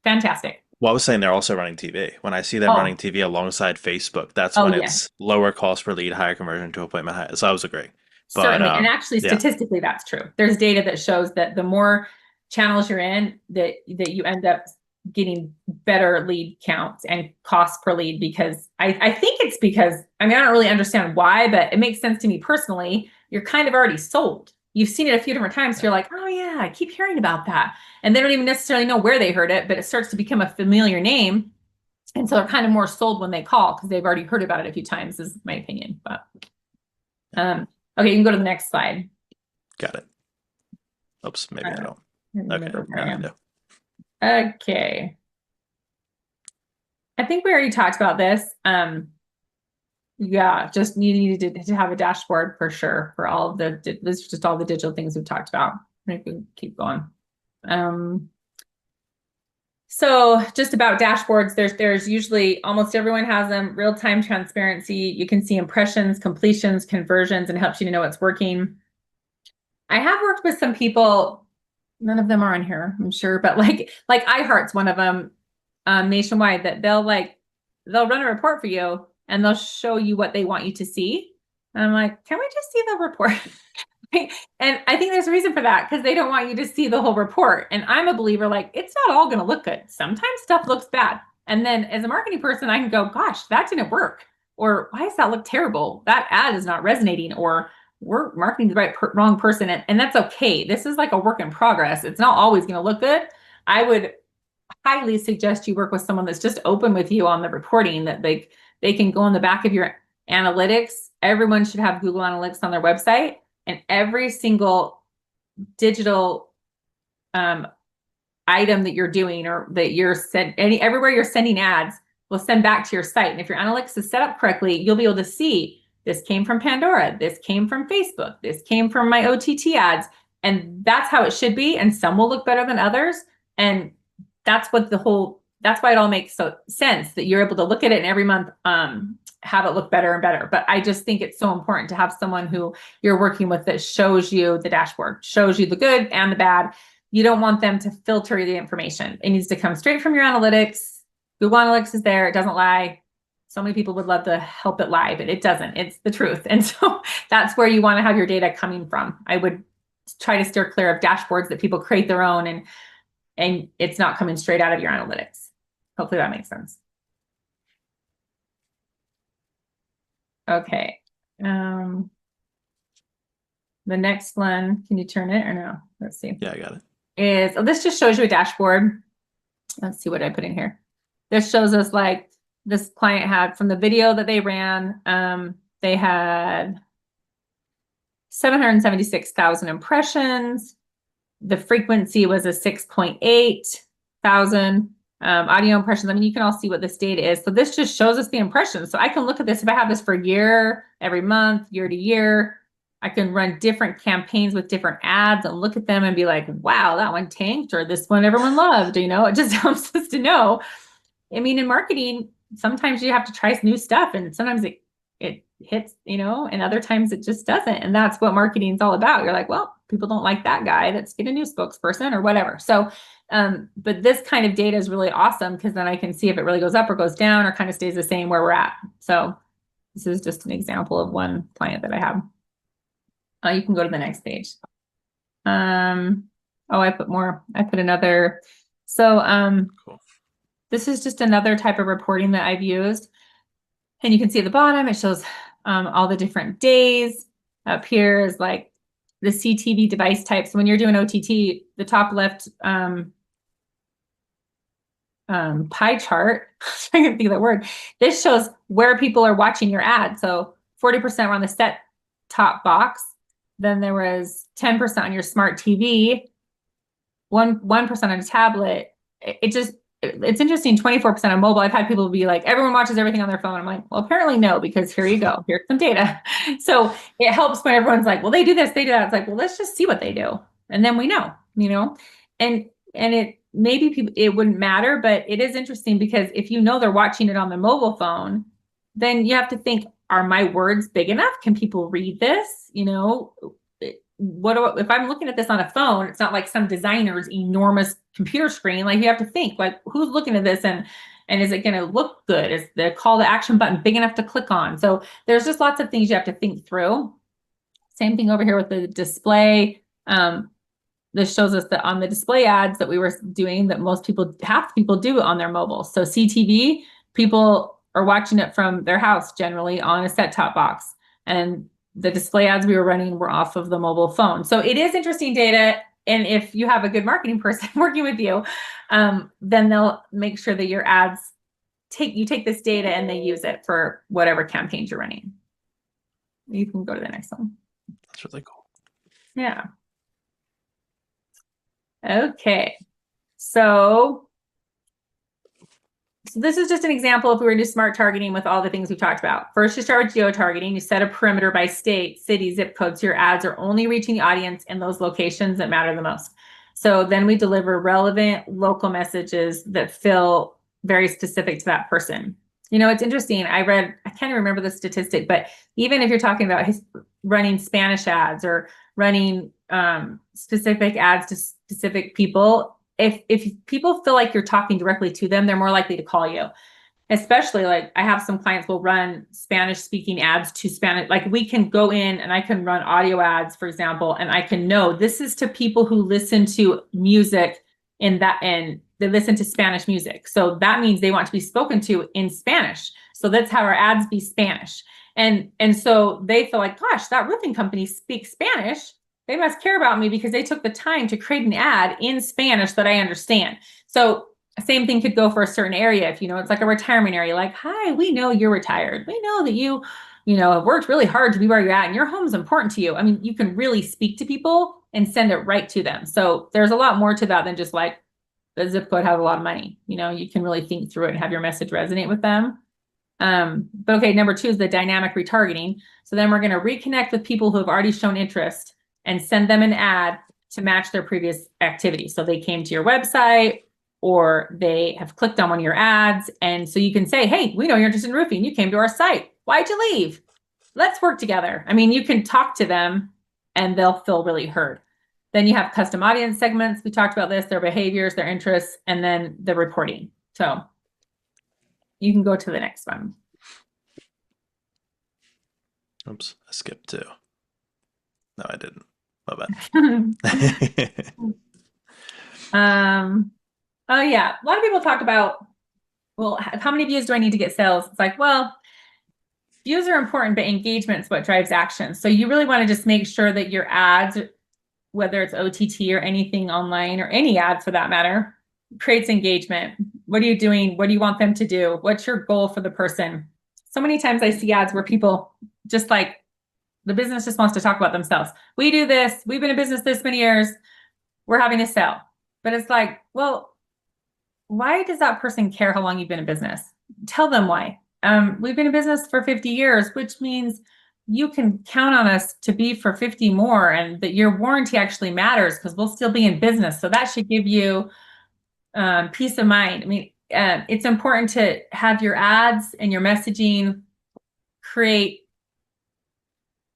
fantastic. Well, I was saying they're also running TV. When I see them running TV alongside Facebook, that's when it's lower cost per lead, higher conversion to appointment, high. So I was agreeing. But, certainly. And actually, statistically, that's true. There's data that shows that the more channels you're in, that you end up getting better lead counts and cost per lead, because I think it's because, I don't really understand why, but it makes sense to me personally. You're kind of already sold. You've seen it a few different times. So you're like, oh yeah, I keep hearing about that. And they don't even necessarily know where they heard it, but it starts to become a familiar name. And so they're kind of more sold when they call, because they've already heard about it a few times, is my opinion. But okay, you can go to the next slide. Got it. Oops, maybe I don't. Okay. Okay. I think we already talked about this. Yeah, just you needed to have a dashboard for sure for all of this is just all the digital things we've talked about. I can keep going. So just about dashboards, there's usually, almost everyone has them. Real-time transparency. You can see impressions, completions, conversions, and it helps you to know what's working. I have worked with some people, none of them are on here, I'm sure, but like iHeart's one of them, nationwide, that they'll run a report for you and they'll show you what they want you to see. And I'm like, can we just see the report? And I think there's a reason for that, because they don't want you to see the whole report. And I'm a believer, like, it's not all going to look good. Sometimes stuff looks bad. And then as a marketing person, I can go, gosh, that didn't work. Or why does that look terrible? That ad is not resonating, or we're marketing the wrong person. And that's okay. This is like a work in progress. It's not always going to look good. I would highly suggest you work with someone that's just open with you on the reporting, that they can go in the back of your analytics. Everyone should have Google Analytics on their website, and every single digital item that you're doing, or that you're everywhere you're sending ads, will send back to your site. And if your analytics is set up correctly, you'll be able to see, this came from Pandora, this came from Facebook, this came from my OTT ads. And that's how it should be. And some will look better than others. And that's why it all makes sense, that you're able to look at it and every month have it look better and better. But I just think it's so important to have someone who you're working with that shows you the dashboard, shows you the good and the bad. You don't want them to filter the information. It needs to come straight from your analytics. Google Analytics is there. It doesn't lie. So many people would love to help it lie, but it doesn't. It's the truth. And so that's where you want to have your data coming from. I would try to steer clear of dashboards that people create their own, and it's not coming straight out of your analytics. Hopefully that makes sense. Okay. The next one, can you turn it or no? Let's see. Yeah, I got it. This just shows you a dashboard. Let's see what I put in here. This shows us, like, this client had, from the video that they ran, they had 776,000 impressions. The frequency was a 6.8 thousand. Audio impressions. You can all see what this data is. So this just shows us the impressions. So I can look at this. If I have this for a year, every month, year to year, I can run different campaigns with different ads and look at them and be like, wow, that one tanked, or this one everyone loved. It just helps us to know. I mean, in marketing, sometimes you have to try new stuff, and sometimes it hits, and other times it just doesn't. And that's what marketing is all about. You're like, well, people don't like that guy. Let's get a new spokesperson or whatever. So, but this kind of data is really awesome, because then I can see if it really goes up or goes down or kind of stays the same where we're at. So this is just an example of one client that I have. You can go to the next page. I put another. So, Cool. this is just another type of reporting that I've used. And you can see at the bottom, it shows all the different days. Up here is like the CTV device type. So when you're doing OTT, the top left pie chart, I can't think of that word. This shows where people are watching your ad. So 40% were on the set top box. Then there was 10% on your smart TV, 1% on a tablet. It's interesting, 24% on mobile. I've had people be like, everyone watches everything on their phone. I'm like, well, apparently no, because here you go. Here's some data. So it helps when everyone's like, well, they do this, they do that. It's like, well, let's just see what they do. And then we know, and it maybe people, it wouldn't matter, but it is interesting, because if they're watching it on the mobile phone, then you have to think, are my words big enough? Can people read this? If I'm looking at this on a phone, it's not like some designer's enormous computer screen. Like, you have to think, like, who's looking at this, and is it going to look good? Is the call to action button big enough to click on? So there's just lots of things you have to think through. Same thing over here with the display. This shows us that on the display ads that we were doing, that half the people do it on their mobile. So CTV, people are watching it from their house, generally on a set-top box. And the display ads we were running were off of the mobile phone. So it is interesting data. And if you have a good marketing person working with you, then they'll make sure that your ads take this data and they use it for whatever campaigns you're running. You can go to the next one. That's really cool. Yeah. Okay. So this is just an example if we were to do smart targeting with all the things we've talked about. First, you start with geo-targeting. You set a perimeter by state, city, zip code, so your ads are only reaching the audience in those locations that matter the most. So then we deliver relevant local messages that feel very specific to that person. It's interesting. I can't remember the statistic, but even if you're talking about running Spanish ads or running specific ads to specific people, if people feel like you're talking directly to them, they're more likely to call you. Especially, like, I have some clients will run Spanish speaking ads to Spanish. Like, we can go in and I can run audio ads, for example, and I can know this is to people who listen to music and they listen to Spanish music. So that means they want to be spoken to in Spanish. So let's have our ads be Spanish. And so they feel like, gosh, that roofing company speaks Spanish. They must care about me because they took the time to create an ad in Spanish that I understand. So same thing could go for a certain area. If, it's like a retirement area, like, hi, we know you're retired. We know that you have worked really hard to be where you're at, and your home's important to you. I mean, you can really speak to people and send it right to them. So there's a lot more to that than just like the zip code has a lot of money. You can really think through it and have your message resonate with them. But okay, number 2 is the dynamic retargeting. So then we're going to reconnect with people who have already shown interest and send them an ad to match their previous activity. So they came to your website or they have clicked on one of your ads. And so you can say, hey, we know you're interested in roofing. You came to our site. Why'd you leave? Let's work together. I mean, you can talk to them and they'll feel really heard. Then you have custom audience segments. We talked about this, their behaviors, their interests, and then the reporting. So you can go to the next one. Oops, I skipped 2. No, I didn't. My bad. Oh yeah. A lot of people talk about, well, how many views do I need to get sales? It's like, well, views are important, but engagement is what drives action. So you really want to just make sure that your ads, whether it's OTT or anything online or any ad for that matter, creates engagement. What are you doing? What do you want them to do? What's your goal for the person? So many times I see ads where people just like, the business just wants to talk about themselves. We do this. We've been in business this many years. We're having a sale. But it's like, well, why does that person care how long you've been in business? Tell them why. We've been in business for 50 years, which means you can count on us to be for 50 more, and that your warranty actually matters because we'll still be in business. So that should give you peace of mind. I mean, it's important to have your ads and your messaging create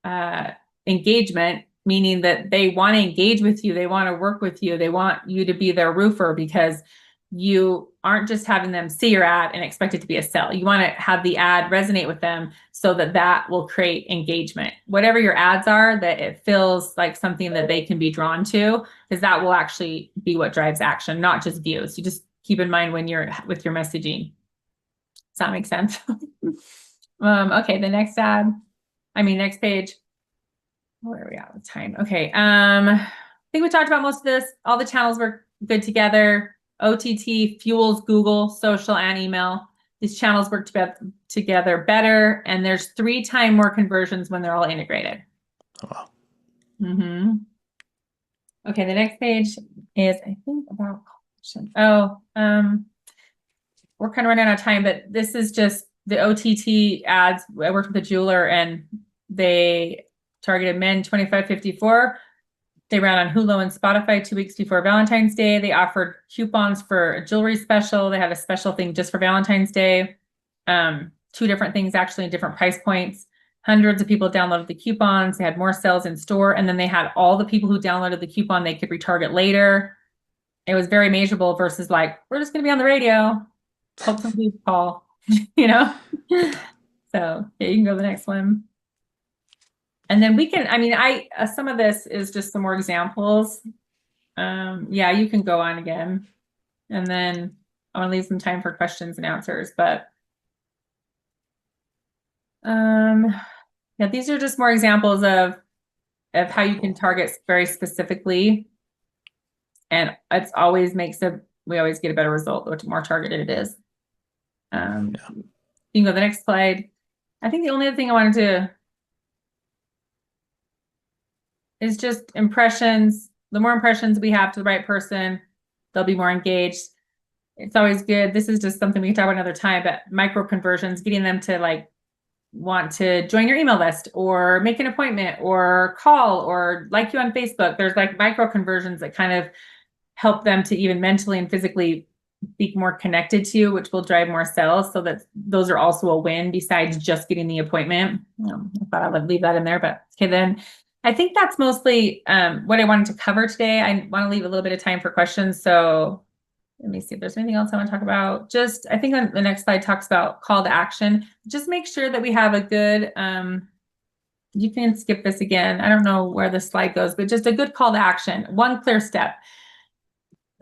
engagement, meaning that they want to engage with you, they want to work with you, they want you to be their roofer, because you aren't just having them see your ad and expect it to be a sell. You want to have the ad resonate with them so that that will create engagement. Whatever your ads are, that it feels like something that they can be drawn to, because that will actually be what drives action, not just views. You just keep in mind when you're with your messaging. Does that make sense? Okay, the next next page. Where are we at with time? Okay. I think we talked about most of this. All the channels work good together. OTT fuels Google, social, and email. These channels work together better, and there's 3 times more conversions when they're all integrated. Wow. Okay, the next page is, I think, about questions. Oh, we're kind of running out of time, but this is just the OTT ads. I worked with a jeweler, and they targeted men 25-54. They ran on Hulu and Spotify 2 weeks before Valentine's Day. They offered coupons for a jewelry special. They had a special thing just for Valentine's Day. 2 different things, actually, different price points. Hundreds of people downloaded the coupons. They had more sales in store. And then they had all the people who downloaded the coupon, they could retarget later. It was very measurable versus like, we're just going to be on the radio. Hope somebody call, you know? So yeah, you can go to the next one. And then we can, some of this is just some more examples. Yeah, you can go on again. And then I want to leave some time for questions and answers, but yeah, these are just more examples of how you can target very specifically. And it's always we always get a better result the more targeted it is. Yeah. You can go to the next slide. I think the only other thing I wanted to is just impressions. The more impressions we have to the right person, they'll be more engaged. It's always good. This is just something we can talk about another time, but micro conversions, getting them to like want to join your email list or make an appointment or call or like you on Facebook. There's like micro conversions that kind of help them to even mentally and physically be more connected to you, which will drive more sales. So that those are also a win besides just getting the appointment. I thought I would leave that in there, but okay, then I think that's mostly what I wanted to cover today. I want to leave a little bit of time for questions. So let me see if there's anything else I want to talk about. Just, I think on the next slide talks about call to action. Just make sure that we have a good, you can skip this again. I don't know where the slide goes, but just a good call to action. 1 clear step.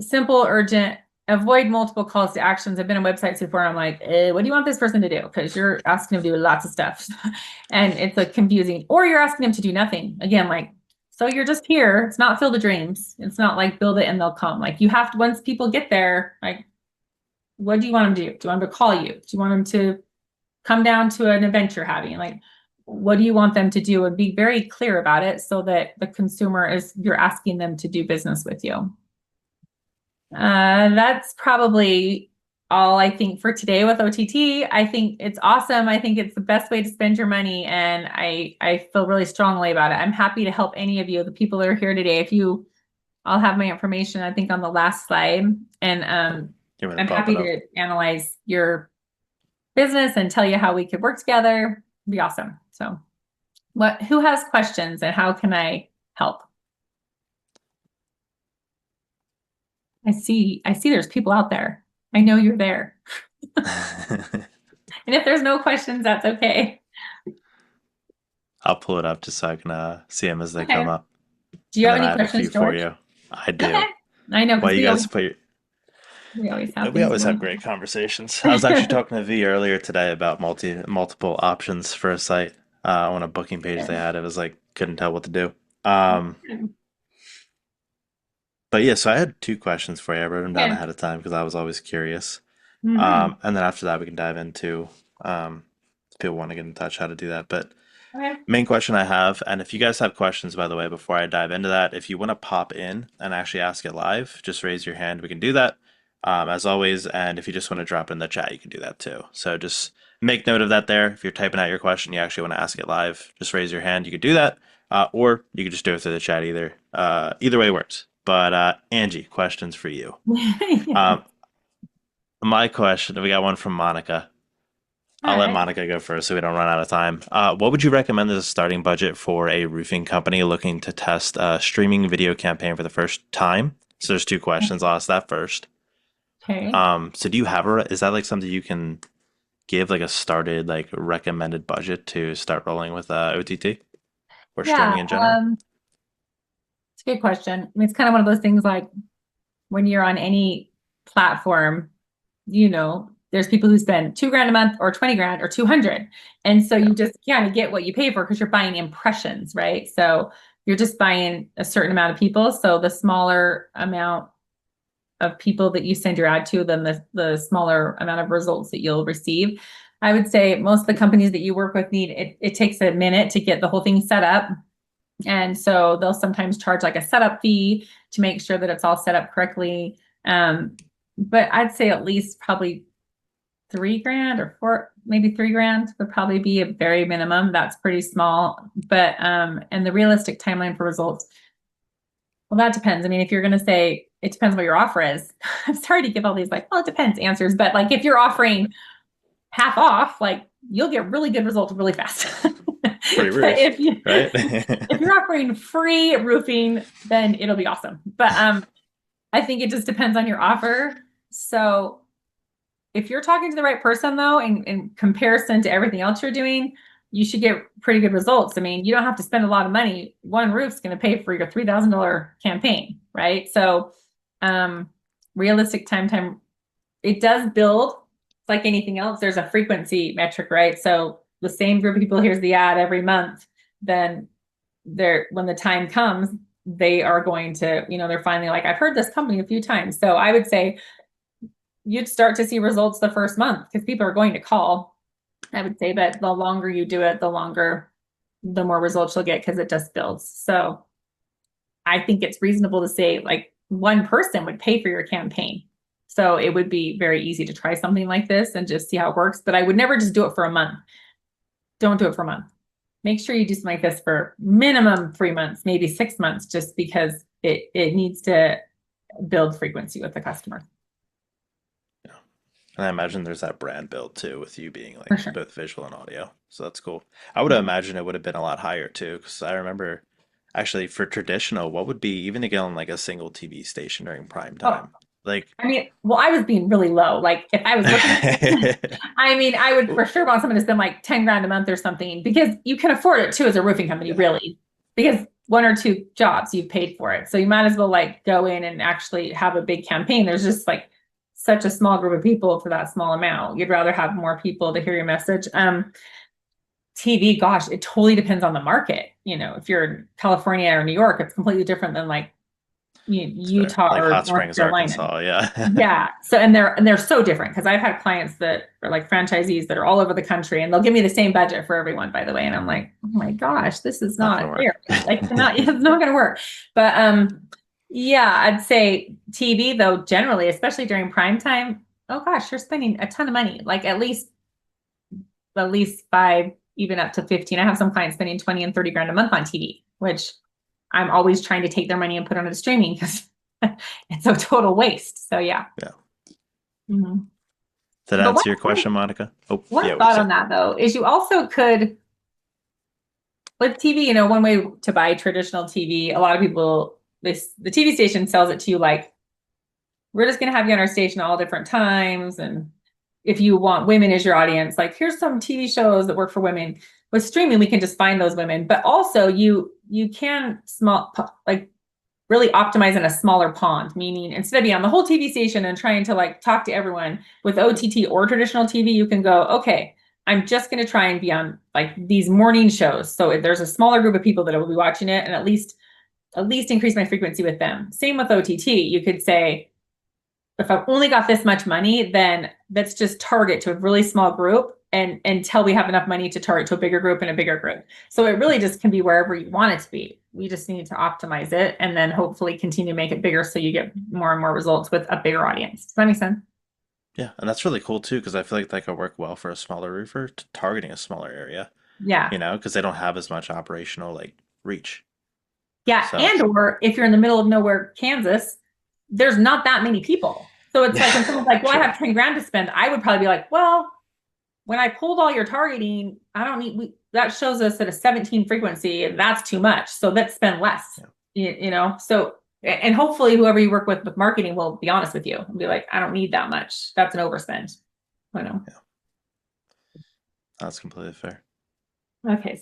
Simple, urgent, avoid multiple calls to actions. I've been on websites before. I'm like, what do you want this person to do? Because you're asking them to do lots of stuff and it's a confusing, or you're asking them to do nothing. Again, like, so you're just here. It's not Field of Dreams. It's not like build it and they'll come. Like you have to, once people get there, like, what do you want them to do? Do you want them to call you? Do you want them to come down to an event you're having? Like, what do you want them to do? And be very clear about it so that the consumer you're asking them to do business with you. That's probably all I think for today with OTT. I think it's awesome. I think it's the best way to spend your money, and I feel really strongly about it. I'm happy to help any of you, the people that are here today. I'll have my information, I think, on the last slide, and I'm happy to analyze your business and tell you how we could work together. It'd be awesome. So who has questions and how can I help? I see there's people out there. I know you're there. And if there's no questions, that's okay. I'll pull it up just so I can see them as they come up. Do you have any questions, George? For you? I do. Okay. I know. Well, you guys we always have great conversations. I was actually talking to V earlier today about multiple options for a site on a booking page they had. It was like couldn't tell what to do. But yeah, so I had 2 questions for you. I wrote them down ahead of time because I was always curious. And then after that, we can dive into if people want to get in touch, how to do that. But main question I have, and if you guys have questions, by the way, before I dive into that, if you want to pop in and actually ask it live, just raise your hand. We can do that. as always. And if you just want to drop it in the chat, you can do that too. So just make note of that there. If you're typing out your question, you actually want to ask it live, just raise your hand. You could do that, or you could just do it through the chat. Either way works. But Angie, questions for you. Yeah. Um, my question, we got one from Monica. All I'll let right. Monica go first so we don't run out of time. What would you recommend as a starting budget for a roofing company looking to test a streaming video campaign for the first time? So there's two questions. I'll ask that first. Okay. So do you have is that like something you can give like a started like recommended budget to start rolling with OTT or Yeah. streaming in general? It's a good question. I mean, it's kind of one of those things like when you're on any platform, there's people who spend 2 grand a month or 20 grand or 200. And so Yeah. you just kind of get what you pay for because you're buying impressions, right? So you're just buying a certain amount of people. So the smaller amount of people that you send your ad to, then the smaller amount of results that you'll receive. I would say most of the companies that you work with it takes a minute to get the whole thing set up. And so they'll sometimes charge like a setup fee to make sure that it's all set up correctly. But I'd say at least probably 3 grand or four, maybe 3 grand would probably be a very minimum. That's pretty small. But and the realistic timeline for results, well, that depends. I mean, if you're going to say it depends what your offer is, I'm sorry to give all these like, well, it depends answers, but like if you're offering half off, like you'll get really good results really fast. Free roof, right? If you're offering free roofing, then it'll be awesome. But I think it just depends on your offer. So if you're talking to the right person though, in comparison to everything else you're doing, you should get pretty good results. I mean, you don't have to spend a lot of money. One roof's going to pay for your $3,000 campaign, right? So realistic time, it does build. It's like anything else. There's a frequency metric, right? So the same group of people hears the ad every month, then when the time comes, they are going to, they're finally like, I've heard this company a few times. So I would say you'd start to see results the first month because people are going to call, I would say, but the longer you do it, the more results you'll get because it just builds. So I think it's reasonable to say like one person would pay for your campaign. So it would be very easy to try something like this and just see how it works. But I would never just do it for a month. Don't do it for a month. Make sure you do something like this for minimum 3 months, maybe 6 months, just because it needs to build frequency with the customer. Yeah. And I imagine there's that brand build too with you being like For sure. both visual and audio. So that's cool. I would imagine it would have been a lot higher too, because I remember actually for traditional, what would be even to get on like a single TV station during prime Oh, time? Like, I mean, well, I was being really low. Like if I was looking, I mean, I would for sure want someone to spend like 10 grand a month or something because you can afford it too as a roofing company, yeah, really, because 1 or 2 jobs you've paid for it. So you might as well like go in and actually have a big campaign. There's just like such a small group of people for that small amount. You'd rather have more people to hear your message. TV, gosh, it totally depends on the market. If you're in California or New York, it's completely different than like Utah like or Hot North Springs, Carolina. Arkansas. Yeah. Yeah. So and they're so different because I've had clients that are like franchisees that are all over the country and they'll give me the same budget for everyone, by the way. And I'm like, oh my gosh, this is Not gonna not fair. work. Like it's not gonna work. But yeah, I'd say TV though, generally, especially during prime time, oh gosh, you're spending a ton of money, like at least 5, even up to 15. I have some clients spending 20 and 30 grand a month on TV, which I'm always trying to take their money and put it on streaming because it's a total waste. So yeah. Yeah. Mm-hmm. Did that answer your question, Monica? Oh, One yeah. thought on that though is you also could with TV, one way to buy traditional TV, a lot of people the TV station sells it to you like we're just gonna have you on our station all different times. And if you want women as your audience, like here's some TV shows that work for women. With streaming, we can just find those women, but also you can really optimize in a smaller pond, meaning instead of being on the whole TV station and trying to like talk to everyone with OTT or traditional TV, you can go, okay, I'm just going to try and be on like these morning shows. So there's a smaller group of people that will be watching it and at least increase my frequency with them. Same with OTT. You could say, if I've only got this much money, then let's just target to a really small group and until we have enough money to target to a bigger group and a bigger group. So it really just can be wherever you want it to be. we just need to optimize it and then hopefully continue to make it bigger so you get more and more results with a bigger audience. Does that make sense? Yeah, and that's really cool too, because I feel like that could work well for a smaller roofer targeting a smaller area, Yeah. because they don't have as much operational like reach. Yeah. So, And or if you're in the middle of nowhere, Kansas, there's not that many people. So it's like when someone's like, well, I true. have 10 grand to spend, I would probably be like, well, when I pulled all your targeting, I don't need, that shows us at a 17 frequency, and that's too much. So let's spend less, Yeah. So, and hopefully whoever you work with marketing will be honest with you and be like, I don't need that much. That's an overspend. I know. Yeah, that's completely fair. Okay.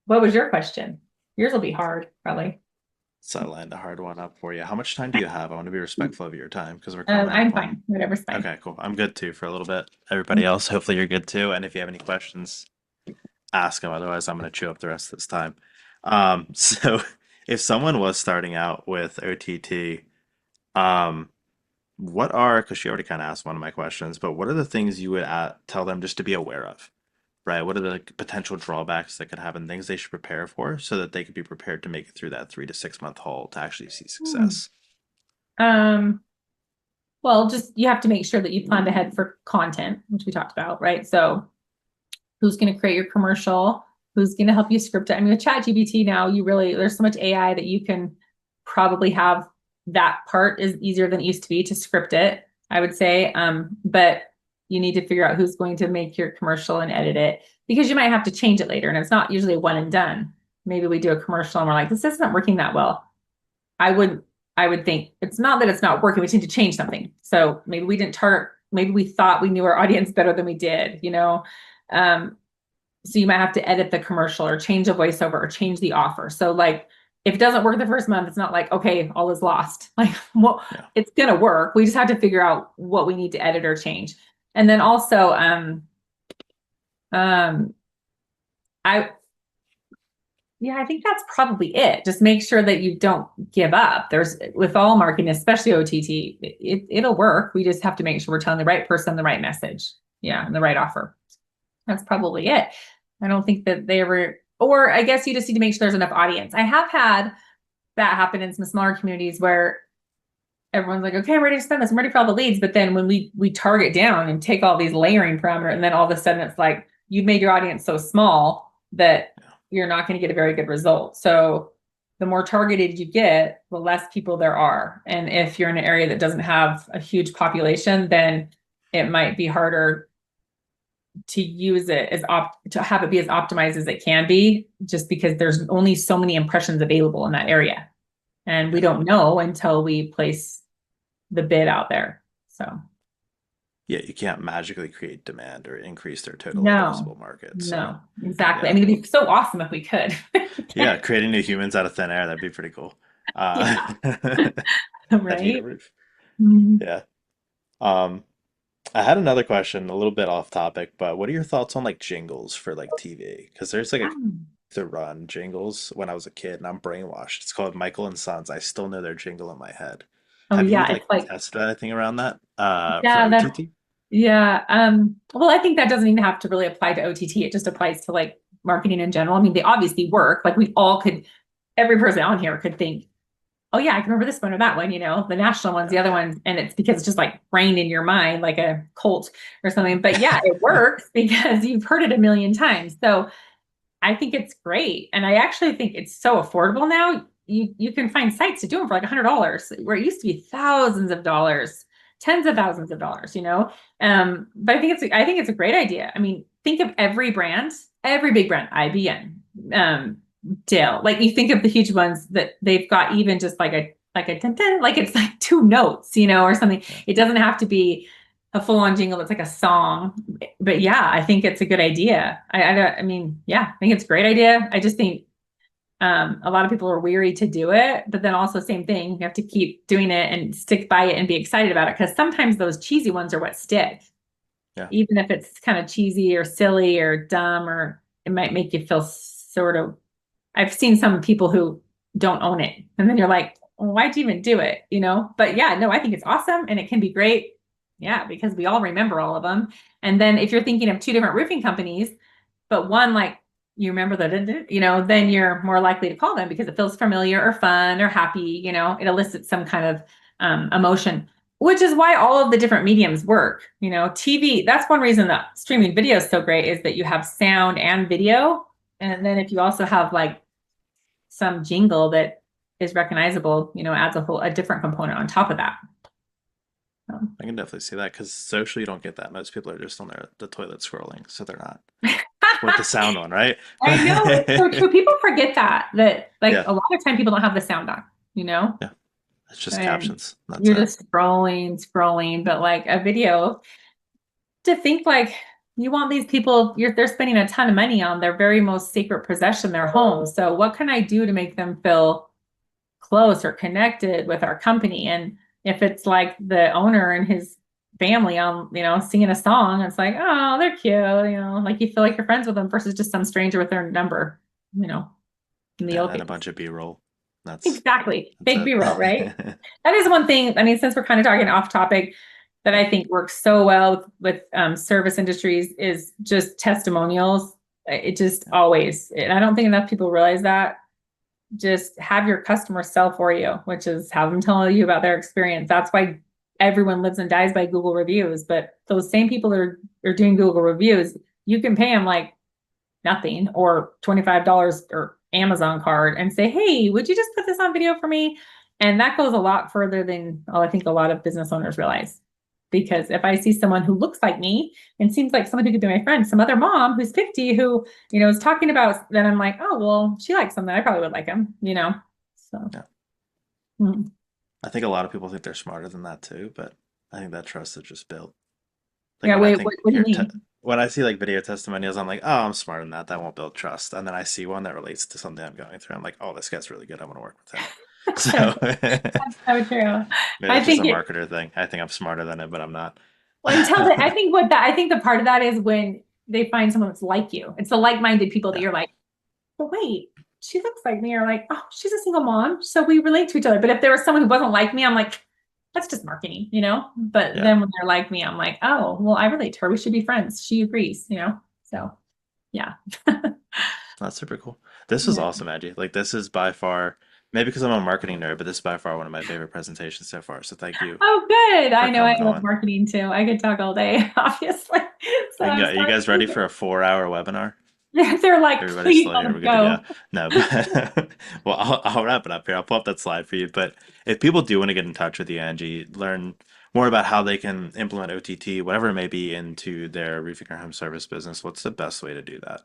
What was your question? Yours will be hard, probably. So I lined a hard one up for you. How much time do you have? I want to be respectful of your time because we're coming I'm up on. fine. Whatever's fine. Okay, cool. I'm good too for a little bit. Everybody else, hopefully you're good too. And if you have any questions, ask them. Otherwise, I'm going to chew up the rest of this time. So if someone was starting out with OTT, um, what are, because she already kind of asked one of my questions, but what are the things you would tell them just to be aware of, right? What are the like, potential drawbacks that could happen, things they should prepare for so that they could be prepared to make it through that 3 to 6 month haul to actually see Hmm. success? Well, just you have to make sure that you planned ahead for content, which we talked about, right? So who's going to create your commercial? Who's going to help you script it? I mean, with ChatGPT now, there's so much AI that you can probably have that part is easier than it used to be to script it, I would say. But you need to figure out who's going to make your commercial and edit it because you might have to change it later. And it's not usually a one and done. Maybe we do a commercial and we're like, this isn't working that well. I would think it's not that it's not working. We just need to change something. So maybe we didn't target, maybe we thought we knew our audience better than we did, so you might have to edit the commercial or change a voiceover or change the offer. So like if it doesn't work the first month, it's not like, okay, all is lost. Like well, Yeah. it's gonna work. We just have to figure out what we need to edit or change. And then also I yeah, I think that's probably it. Just make sure that you don't give up. There's with all marketing, especially OTT, it'll work. We just have to make sure we're telling the right person the right message. Yeah, and the right offer. That's probably it. I don't think that they ever, or I guess you just need to make sure there's enough audience. I have had that happen in some smaller communities where everyone's like, okay, I'm ready to spend this. I'm ready for all the leads. But then when we target down and take all these layering parameters, and then all of a sudden it's like, you've made your audience so small that you're not going to get a very good result. So the more targeted you get, the less people there are. And if you're in an area that doesn't have a huge population, then it might be harder to use it to have it be as optimized as it can be, just because there's only so many impressions available in that area. And we don't know until we place the bid out there. So Yeah, you can't magically create demand or increase their total no, addressable market. So no, exactly. I yeah. mean, it'd be so awesome if we could. Yeah, creating new humans out of thin air, that'd be pretty cool. Yeah, That'd heat a right. roof. Mhm. Yeah. Um, I had another question, a little bit off topic, but what are your thoughts on like jingles for like TV? Because there's like a to run jingles when I was a kid and I'm brainwashed. It's called Michael and Sons. I still know their jingle in my head. Oh Have you yeah, it's like like tested anything around that for yeah, that OTT? yeah. Well, I think that doesn't even have to really apply to OTT. It just applies to like marketing in general. I mean, they obviously work. Like we all could, every person on here could think, oh yeah, I can remember this one or that one, the national ones, Yeah. the other ones, and it's because it's just like brained in your mind like a cult or something. But yeah, it works because you've heard it a million times. So I think it's great. And I actually think it's so affordable now. You can find sites to do them for like $100, where it used to be thousands of dollars, tens of thousands of dollars, But I think it's a great idea. I mean, think of every brand, every big brand, IBM, Dell. Like you think of the huge ones that they've got even just like a dun, dun, like it's like two notes, or something. It doesn't have to be a full-on jingle that's like a song. But yeah, I think it's a good idea. I mean, yeah, I think it's a great idea. I just think a lot of people are weary to do it, but then also same thing, you have to keep doing it and stick by it and be excited about it, because sometimes those cheesy ones are what stick. Yeah. Even if it's kind of cheesy or silly or dumb, or it might make you feel sort of, I've seen some people who don't own it, and then you're like, well, why'd you even do it? But yeah, no, I think it's awesome and it can be great. Yeah, because we all remember all of them. And then if you're thinking of two different roofing companies, but one like you remember that, then you're more likely to call them because it feels familiar or fun or happy, it elicits some kind of emotion, which is why all of the different mediums work. TV, that's one reason that streaming video is so great, is that you have sound and video. And then if you also have like some jingle that is recognizable, adds a different component on top of that. I can definitely see that because social you don't get that. Most people are just on the toilet scrolling, so they're not with the sound on, right? I know, it's so true. People forget that like Yeah, a lot of time people don't have the sound on. yeah. It's just And captions. That's you're it. just scrolling, but like a video, to think like you want these people, they're spending a ton of money on their very most sacred possession, their home. So what can I do to make them feel close or connected with our company? And if it's like the owner and his family on, singing a song, it's like, oh, they're cute, like you feel like you're friends with them versus just some stranger with their number, in the Yeah, old and a days. bunch of B-roll. Exactly. Fake That's B-roll, right? it. That is one thing. I mean, since we're kind of talking off topic, that Yeah, I think works so well with service industries is just testimonials. It just yeah. always, and I don't think enough people realize that. Just have your customer sell for you, which is have them tell you about their experience. That's why everyone lives and dies by Google reviews. But those same people that are doing Google reviews, you can pay them like nothing or $25 or Amazon card and say, hey, would you just put this on video for me? And that goes a lot further than I think a lot of business owners realize. Because if I see someone who looks like me and seems like someone who could be my friend, some other mom who's 50 who, is talking about, then I'm like, oh, well, she likes something. I probably would like him. So, Yeah. mm. I think a lot of people think they're smarter than that too, but I think that trust is just built. Like Yeah, when I wait, think what do you mean? when I see like video testimonials, I'm like, oh, I'm smarter than that. That won't build trust. And then I see one that relates to something I'm going through. I'm like, oh, this guy's really good. I want to work with him. So That's so true. maybe I that's just a think it, marketer thing. I think I'm smarter than it, but I'm not. I think the part of that is when they find someone that's like you. It's the like-minded people that Yeah, you're like, but wait, she looks like me, or like, oh, she's a single mom, so we relate to each other. But if there was someone who wasn't like me, I'm like, that's just marketing. But yeah. then when they're like me, I'm like, oh, well, I relate to her. We should be friends. She agrees. So yeah. That's super cool. This was Yeah. awesome, Angie. Like this is by far, maybe because I'm a marketing nerd, but this is by far one of my favorite presentations so far. So thank you Oh, good. for I know I coming love on. marketing too. I could talk all day, obviously. So I'm Are you sorry. guys ready for a 4 hour webinar? They're like, Everybody's please still let here. us We're good to go. go. No, but well, I'll wrap it up here. I'll pull up that slide for you. But if people do want to get in touch with you, Angie, learn more about how they can implement OTT, whatever it may be, into their roofing or home service business, what's the best way to do that?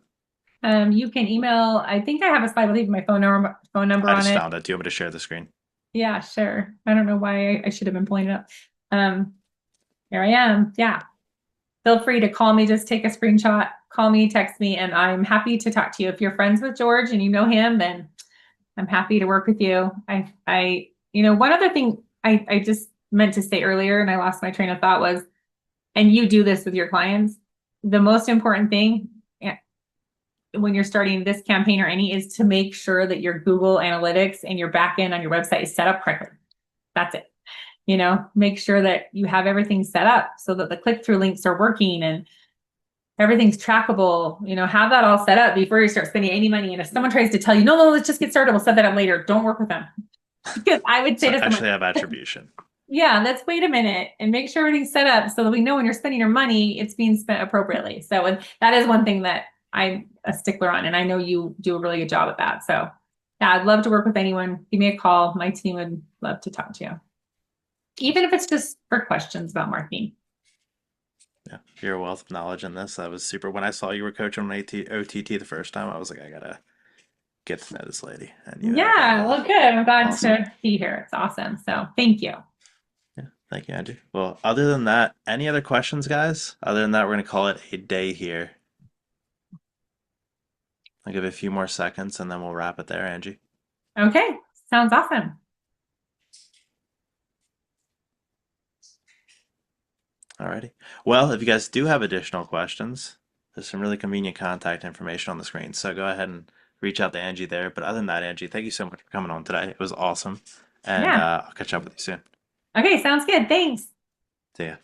You can email. I think I have a slide with even my phone number I on just it. found it. Do you want me to share the screen? Yeah, sure. I don't know why I should have been pulling it up. Um, Here I am. Yeah. Feel free to call me, just take a screenshot, call me, text me, and I'm happy to talk to you. If you're friends with George and you know him, then I'm happy to work with you. One other thing I just meant to say earlier and I lost my train of thought was, and you do this with your clients, the most important thing when you're starting this campaign or any is to make sure that your Google Analytics and your backend on your website is set up correctly. That's it. Make sure that you have everything set up so that the click-through links are working and everything's trackable. Have that all set up before you start spending any money. And if someone tries to tell you, no, let's just get started, we'll set that up later, don't work with them. Because I would say So to someone, actually have attribution. yeah, let's wait a minute and make sure everything's set up so that we know when you're spending your money, it's being spent appropriately. So and that is one thing that I'm a stickler on, and I know you do a really good job at that. So yeah, I'd love to work with anyone. Give me a call. My team would love to talk to you, even if it's just for questions about marketing. Yeah, your wealth of knowledge in this, that was super. When I saw you were coaching on OTT the first time, I was like, I gotta get to know this lady. And you have Yeah, well, good. I'm glad awesome. to be here. It's awesome. So thank you. Yeah, thank you, Andrew. Well, other than that, any other questions, guys? Other than that, we're gonna call it a day here. I'll give it a few more seconds and then we'll wrap it there, Angie. Okay, sounds awesome. Alrighty. Well, if you guys do have additional questions, there's some really convenient contact information on the screen. So go ahead and reach out to Angie there. But other than that, Angie, thank you so much for coming on today. It was awesome. And Yeah. I'll catch up with you soon. Okay, sounds good. Thanks. See ya.